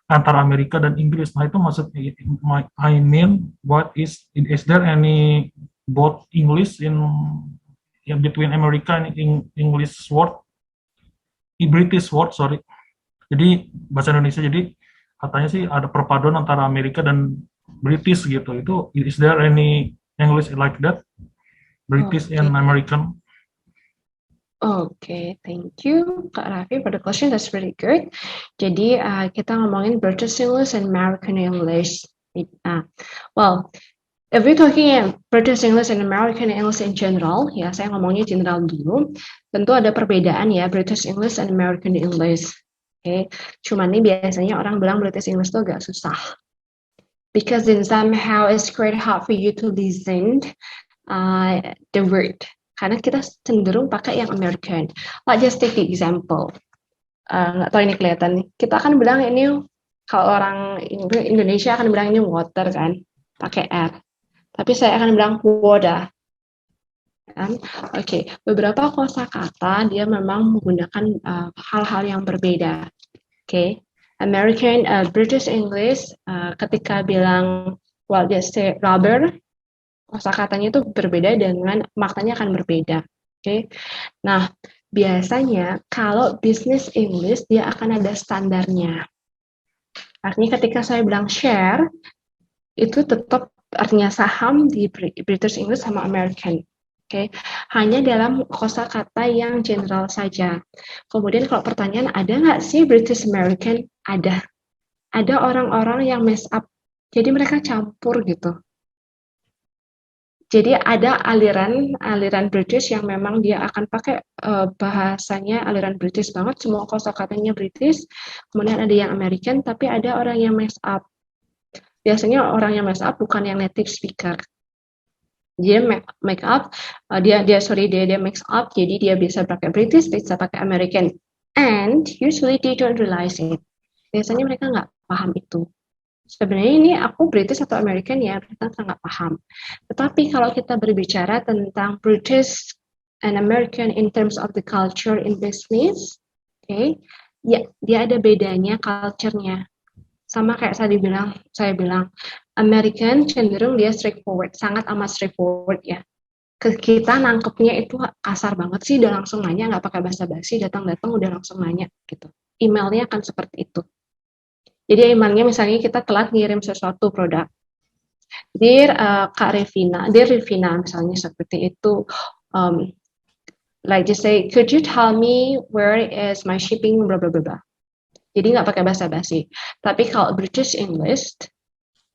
antara Amerika dan Inggris. Nah itu maksudnya, I mean, is there any both English in between America and English word, British word, sorry. Jadi bahasa Indonesia. Jadi katanya sih ada perpaduan antara Amerika dan British gitu. Itu is there any English like that? British and American? Okay, thank you Kak Raffi for the question. That's really good. Jadi kita ngomongin British English and American English. Well, if we're talking British English and American English in general, ya saya ngomongnya general dulu. Tentu ada perbedaan ya British English and American English. Oke, cuman ini biasanya orang bilang British English itu agak susah. Because then somehow it's quite hard for you to listen the word. Karena kita cenderung pakai yang American. Like just take the example. Nggak tahu ini kelihatan nih. Kita akan bilang ini, kalau orang Indonesia akan bilang ini water kan, pakai R. Tapi saya akan bilang water. Oke, beberapa kosakata dia memang menggunakan hal-hal yang berbeda. Oke, American, British English ketika bilang well just say rubber, kosakatanya itu berbeda dengan maknanya akan berbeda. Oke, nah biasanya kalau business English dia akan ada standarnya. Artinya ketika saya bilang share itu tetap artinya saham di British English sama American. Oke, hanya dalam kosakata yang general saja. Kemudian kalau pertanyaan ada nggak sih British American? Ada. Ada orang-orang yang mess up. Jadi mereka campur gitu. Jadi ada aliran British yang memang dia akan pakai bahasanya aliran British banget, semua kosakatanya British. Kemudian ada yang American, tapi ada orang yang mess up. Biasanya orang yang mess up bukan yang native speaker. Dia make up, dia mix up, jadi dia bisa pakai British, bisa pakai American, and usually they don't realize it. Biasanya mereka nggak paham itu. Sebenarnya ini aku British atau American ya, mereka nggak paham. Tetapi kalau kita berbicara tentang British and American in terms of the culture in business, okay, ya dia ada bedanya culture-nya. Sama kayak saya bilang, American cenderung dia straightforward, sangat amat straightforward ya. Kita nangkepnya itu kasar banget sih, udah langsung nanya, nggak pakai basa-basi, datang-datang udah langsung nanya gitu. Emailnya akan seperti itu. Jadi emailnya misalnya kita telat ngirim sesuatu produk. Dear Revina misalnya seperti itu. Like just say, could you tell me where is my shipping blah blah blah. Jadi nggak pakai basa-basi. Tapi kalau British English,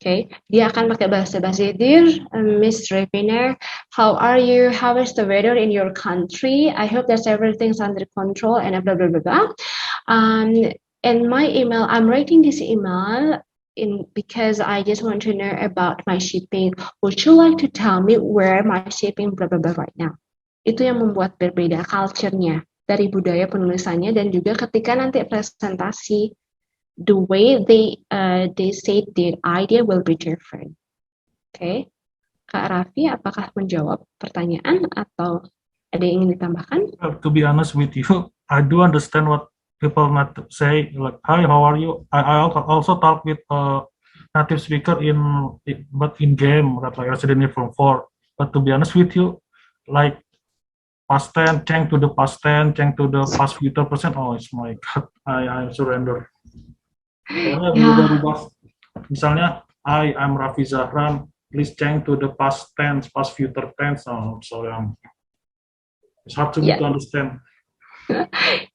okay, dia akan pakai basa-basi. Dear Miss Revina, how are you? How is the weather in your country? I hope that everything's under control and blah blah blah blah. In my email, I'm writing this email because I just want to know about my shipping. Would you like to tell me where my shipping blah blah blah right now? Itu yang membuat berbeda culture-nya dari budaya penulisannya, dan juga ketika nanti presentasi, the way they say their idea will be different. Okay, Kak Raffi, apakah menjawab pertanyaan atau ada yang ingin ditambahkan? To be honest with you, I do understand what people might say, like, hi, how are you? I also talk with a native speaker in game, that like Resident Evil 4. But to be honest with you, like past tense, change to the past tense, change to the past future present. Oh, it's my God, I surrender. Misalnya, I'm Raffi Zahran. Please change to the past tense, past future tense. Oh, so it's hard to me to understand.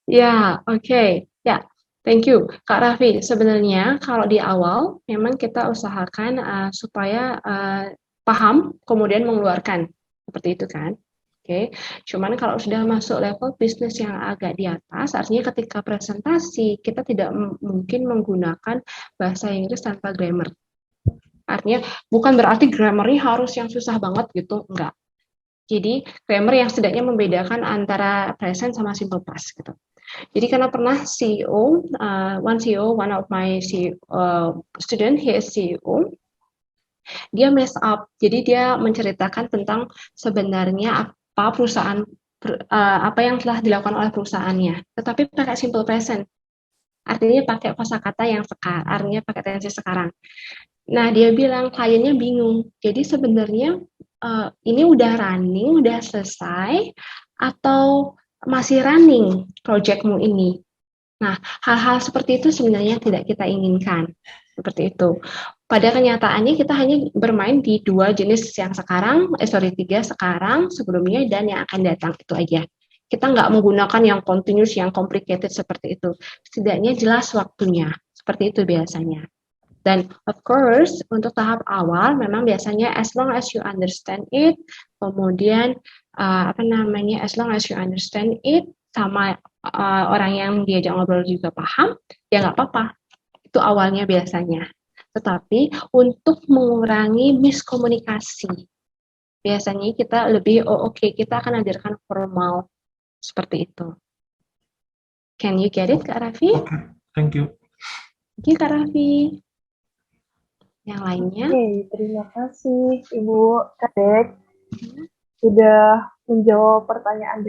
Ya, oke. Ya, thank you. Kak Raffi, sebenarnya kalau di awal memang kita usahakan supaya paham, kemudian mengeluarkan. Seperti itu kan? Oke. Cuman kalau sudah masuk level bisnis yang agak di atas, artinya ketika presentasi, kita tidak mungkin menggunakan bahasa Inggris tanpa grammar. Artinya bukan berarti grammarnya harus yang susah banget gitu, enggak. Jadi grammar yang setidaknya membedakan antara present sama simple past gitu. Jadi karena pernah one of my student, he is CEO, dia mess up. Jadi dia menceritakan tentang sebenarnya apa yang telah dilakukan oleh perusahaannya, tetapi pakai simple present. Artinya pakai kosakata yang sekarang, artinya pakai tensi sekarang. Nah, dia bilang kliennya bingung. Jadi sebenarnya ini udah running, udah selesai, atau masih running projectmu ini? Nah, hal-hal seperti itu sebenarnya tidak kita inginkan. Seperti itu. Pada kenyataannya kita hanya bermain di 2 jenis yang sekarang, 3 sekarang, sebelumnya, dan yang akan datang, itu aja. Kita nggak menggunakan yang continuous, yang complicated seperti itu. Setidaknya jelas waktunya. Seperti itu biasanya. Dan of course, untuk tahap awal memang biasanya as long as you understand it, kemudian as long as you understand it, sama orang yang diajak ngobrol juga paham, ya nggak apa-apa. Itu awalnya biasanya. Tetapi untuk mengurangi miskomunikasi, biasanya kita lebih, kita akan hadirkan formal seperti itu. Can you get it, Kak Raffi? Okay, thank you. Thank you, Kak Raffi. Yang lainnya? Terima kasih Ibu Kadek sudah menjawab pertanyaan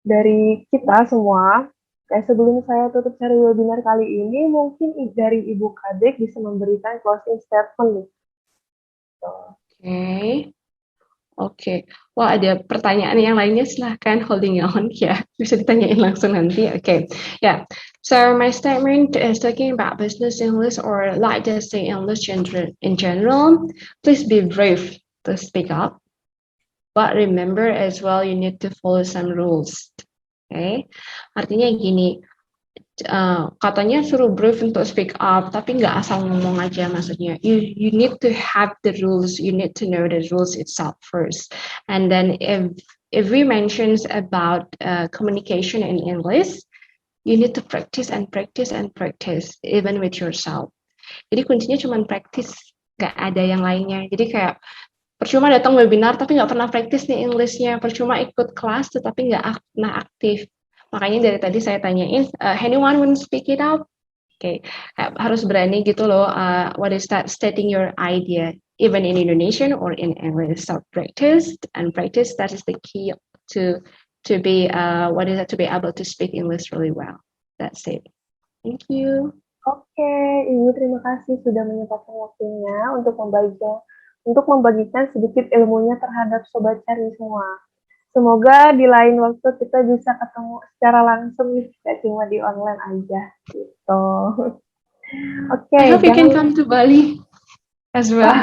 dari kita semua. Sebelum saya tutup seri webinar kali ini, mungkin dari Ibu Kadek bisa memberikan closing statement. Oke. Wah, ada pertanyaan yang lainnya, silahkan holding on ya. Bisa ditanyain langsung nanti. Okay. Yeah. So my statement is talking about business English, or like just say English in general. Please be brave to speak up. But remember as well, you need to follow some rules. Okay. Artinya gini, katanya suruh brave untuk speak up, tapi nggak asal ngomong aja, maksudnya you need to have the rules, you need to know the rules itself first, and then if we mentions about communication in English, you need to practice and practice and practice even with yourself. Jadi kuncinya cuma practice, nggak ada yang lainnya. Jadi kayak percuma datang webinar tapi nggak pernah practice nih Englishnya, percuma ikut kelas tetapi nggak pernah aktif. Makanya dari tadi saya tanyain, anyone want to speak it up? Okay. Harus berani gitu loh. What is that? Stating your idea, even in Indonesian or in English. So practice and practice. That is the key to be to be able to speak English really well. That's it. Thank you. Oke, Ibu terima kasih sudah menyempatkan waktunya untuk membagikan sedikit ilmunya terhadap Sobat Cari semua. Semoga di lain waktu kita bisa ketemu secara langsung, tidak cuma di online aja gitu. Oke. I hope you can come to Bali as well.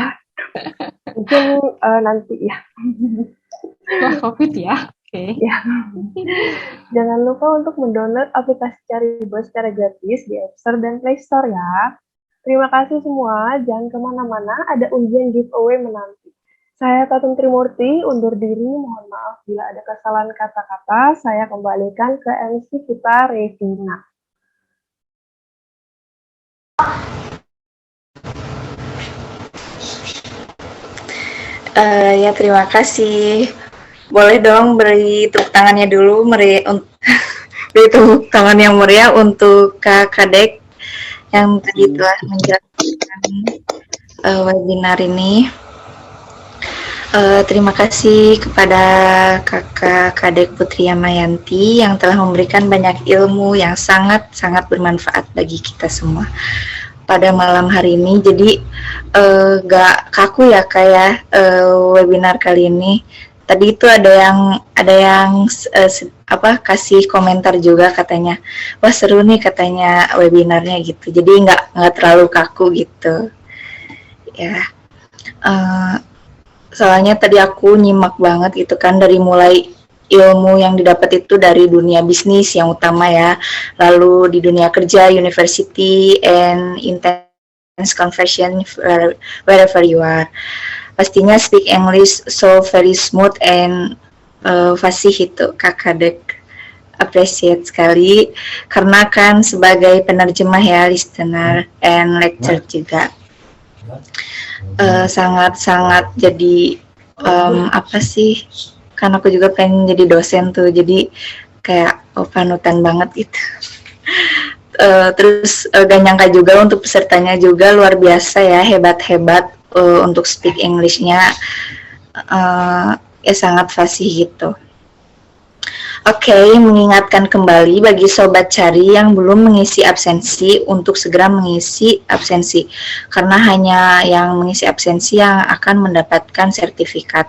Mungkin nanti ya. Setelah COVID ya. Oke. Ya. Jangan lupa untuk mendownload aplikasi Cari Bos secara gratis di App Store dan Play Store ya. Terima kasih semua. Jangan kemana-mana. Ada ujian giveaway menanti. Saya Tatum Trimurti, undur diri, mohon maaf bila ada kesalahan kata-kata, saya kembalikan ke MC kita, Revina. Ya, terima kasih. Boleh dong beri tepuk tangannya dulu, beri tepuk tangan yang meriah untuk Kak Kadek yang tadi telah menjelaskan webinar ini. Terima kasih kepada Kakak Kadek Putri Yamayanti yang telah memberikan banyak ilmu yang sangat-sangat bermanfaat bagi kita semua pada malam hari ini. Jadi gak kaku ya kayak webinar kali ini. Tadi itu ada yang kasih komentar juga, katanya wah seru nih katanya webinarnya gitu. Jadi nggak terlalu kaku gitu ya. Soalnya tadi aku nyimak banget gitu kan, dari mulai ilmu yang didapat itu dari dunia bisnis yang utama ya, lalu di dunia kerja, university, and intense conversation wherever you are. Pastinya speak English so very smooth and fasih itu Kak Kadek. Appreciate sekali, karena kan sebagai penerjemah ya, listener and lecturer juga. Sangat-sangat jadi kan aku juga pengen jadi dosen tuh, jadi kayak panutan banget gitu. Terus gak nyangka juga untuk pesertanya juga luar biasa ya, hebat-hebat untuk speak English-nya, ya sangat fasih gitu. Oke, mengingatkan kembali bagi Sobat Cari yang belum mengisi absensi untuk segera mengisi absensi, karena hanya yang mengisi absensi yang akan mendapatkan sertifikat.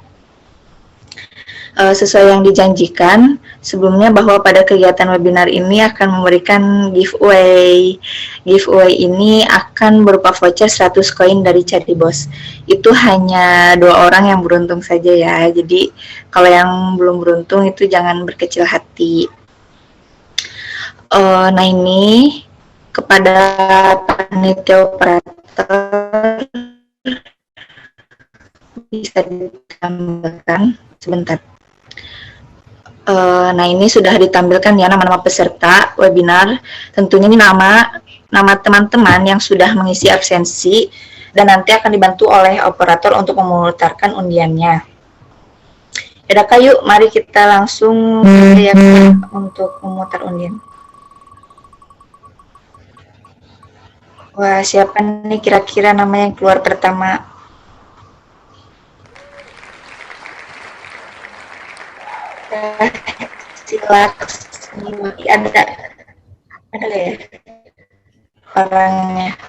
sesuai yang dijanjikan sebelumnya bahwa pada kegiatan webinar ini akan memberikan giveaway. Giveaway ini akan berupa voucher 100 koin dari Charibos. Itu hanya 2 orang yang beruntung saja ya. Jadi kalau yang belum beruntung itu jangan berkecil hati. Nah ini kepada panitia operator bisa ditampilkan sebentar. Nah ini sudah ditampilkan ya nama-nama peserta webinar. Tentunya ini nama teman-teman yang sudah mengisi absensi dan nanti akan dibantu oleh operator untuk memutarkan undiannya. Yaudah Kak, yuk mari kita langsung ya untuk memutar undian. Wah, siapa nih kira-kira nama yang keluar pertama? Silakan ada ya orangnya.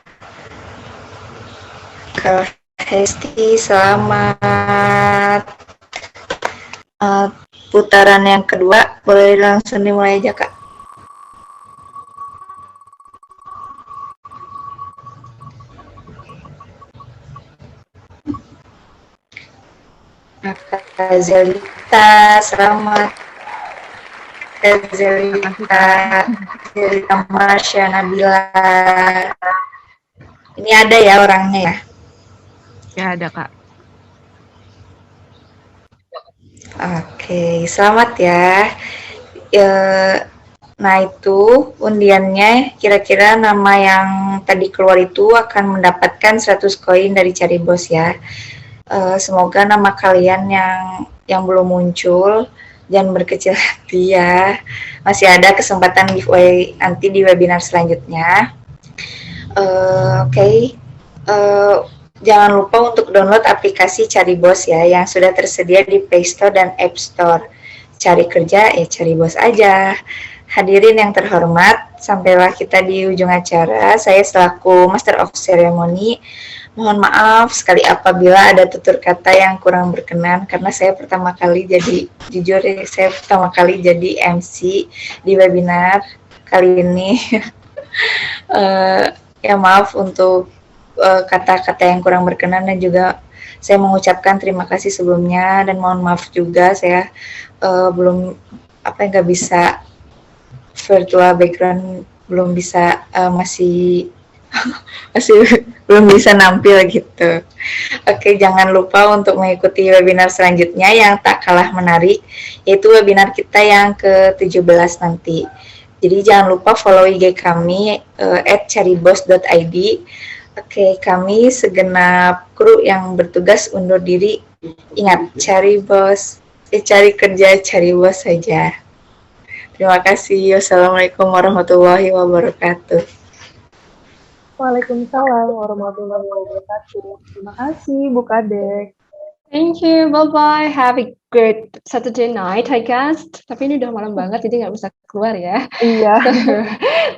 Kak Hesti, selamat. Putaran yang kedua boleh langsung dimulai aja Kak. Kak Zelita, selamat. Kak Zelita Marsha Nabila. Ini ada ya orangnya ya? Ya ada Kak. Oke, selamat ya. Nah itu undiannya kira-kira nama yang tadi keluar itu akan mendapatkan 100 koin dari Charibos ya. Semoga nama kalian yang belum muncul jangan berkecil hati ya. Masih ada kesempatan giveaway nanti di webinar selanjutnya. Oke. Jangan lupa untuk download aplikasi Charibos ya yang sudah tersedia di Play Store dan App Store. Cari kerja ya Charibos aja. Hadirin yang terhormat, sampailah kita di ujung acara. Saya selaku Master of Ceremony mohon maaf sekali apabila ada tutur kata yang kurang berkenan karena saya pertama kali saya pertama kali jadi MC di webinar kali ini. Ya maaf untuk kata-kata yang kurang berkenan dan juga saya mengucapkan terima kasih sebelumnya dan mohon maaf juga saya nggak bisa virtual background, belum bisa masih belum bisa nampil gitu. Oke, jangan lupa untuk mengikuti webinar selanjutnya yang tak kalah menarik, yaitu webinar kita yang ke-17 nanti. Jadi jangan lupa follow IG kami @charibos.id. Oke, kami segenap kru yang bertugas undur diri. Ingat, Charibos, cari kerja Charibos saja. Terima kasih. Wassalamualaikum warahmatullahi wabarakatuh. Waalaikumsalam warahmatullahi wabarakatuh. Terima kasih Bu Kadek. Thank you, bye-bye. Have a good Saturday night, I guess. Tapi ini udah malam banget, jadi nggak bisa keluar ya. Iya. So,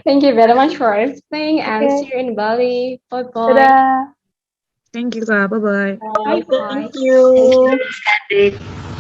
thank you very much for everything, and see you in Bali. Bye-bye. Dadah. Thank you Kak, bye-bye. Thank you. Thank you.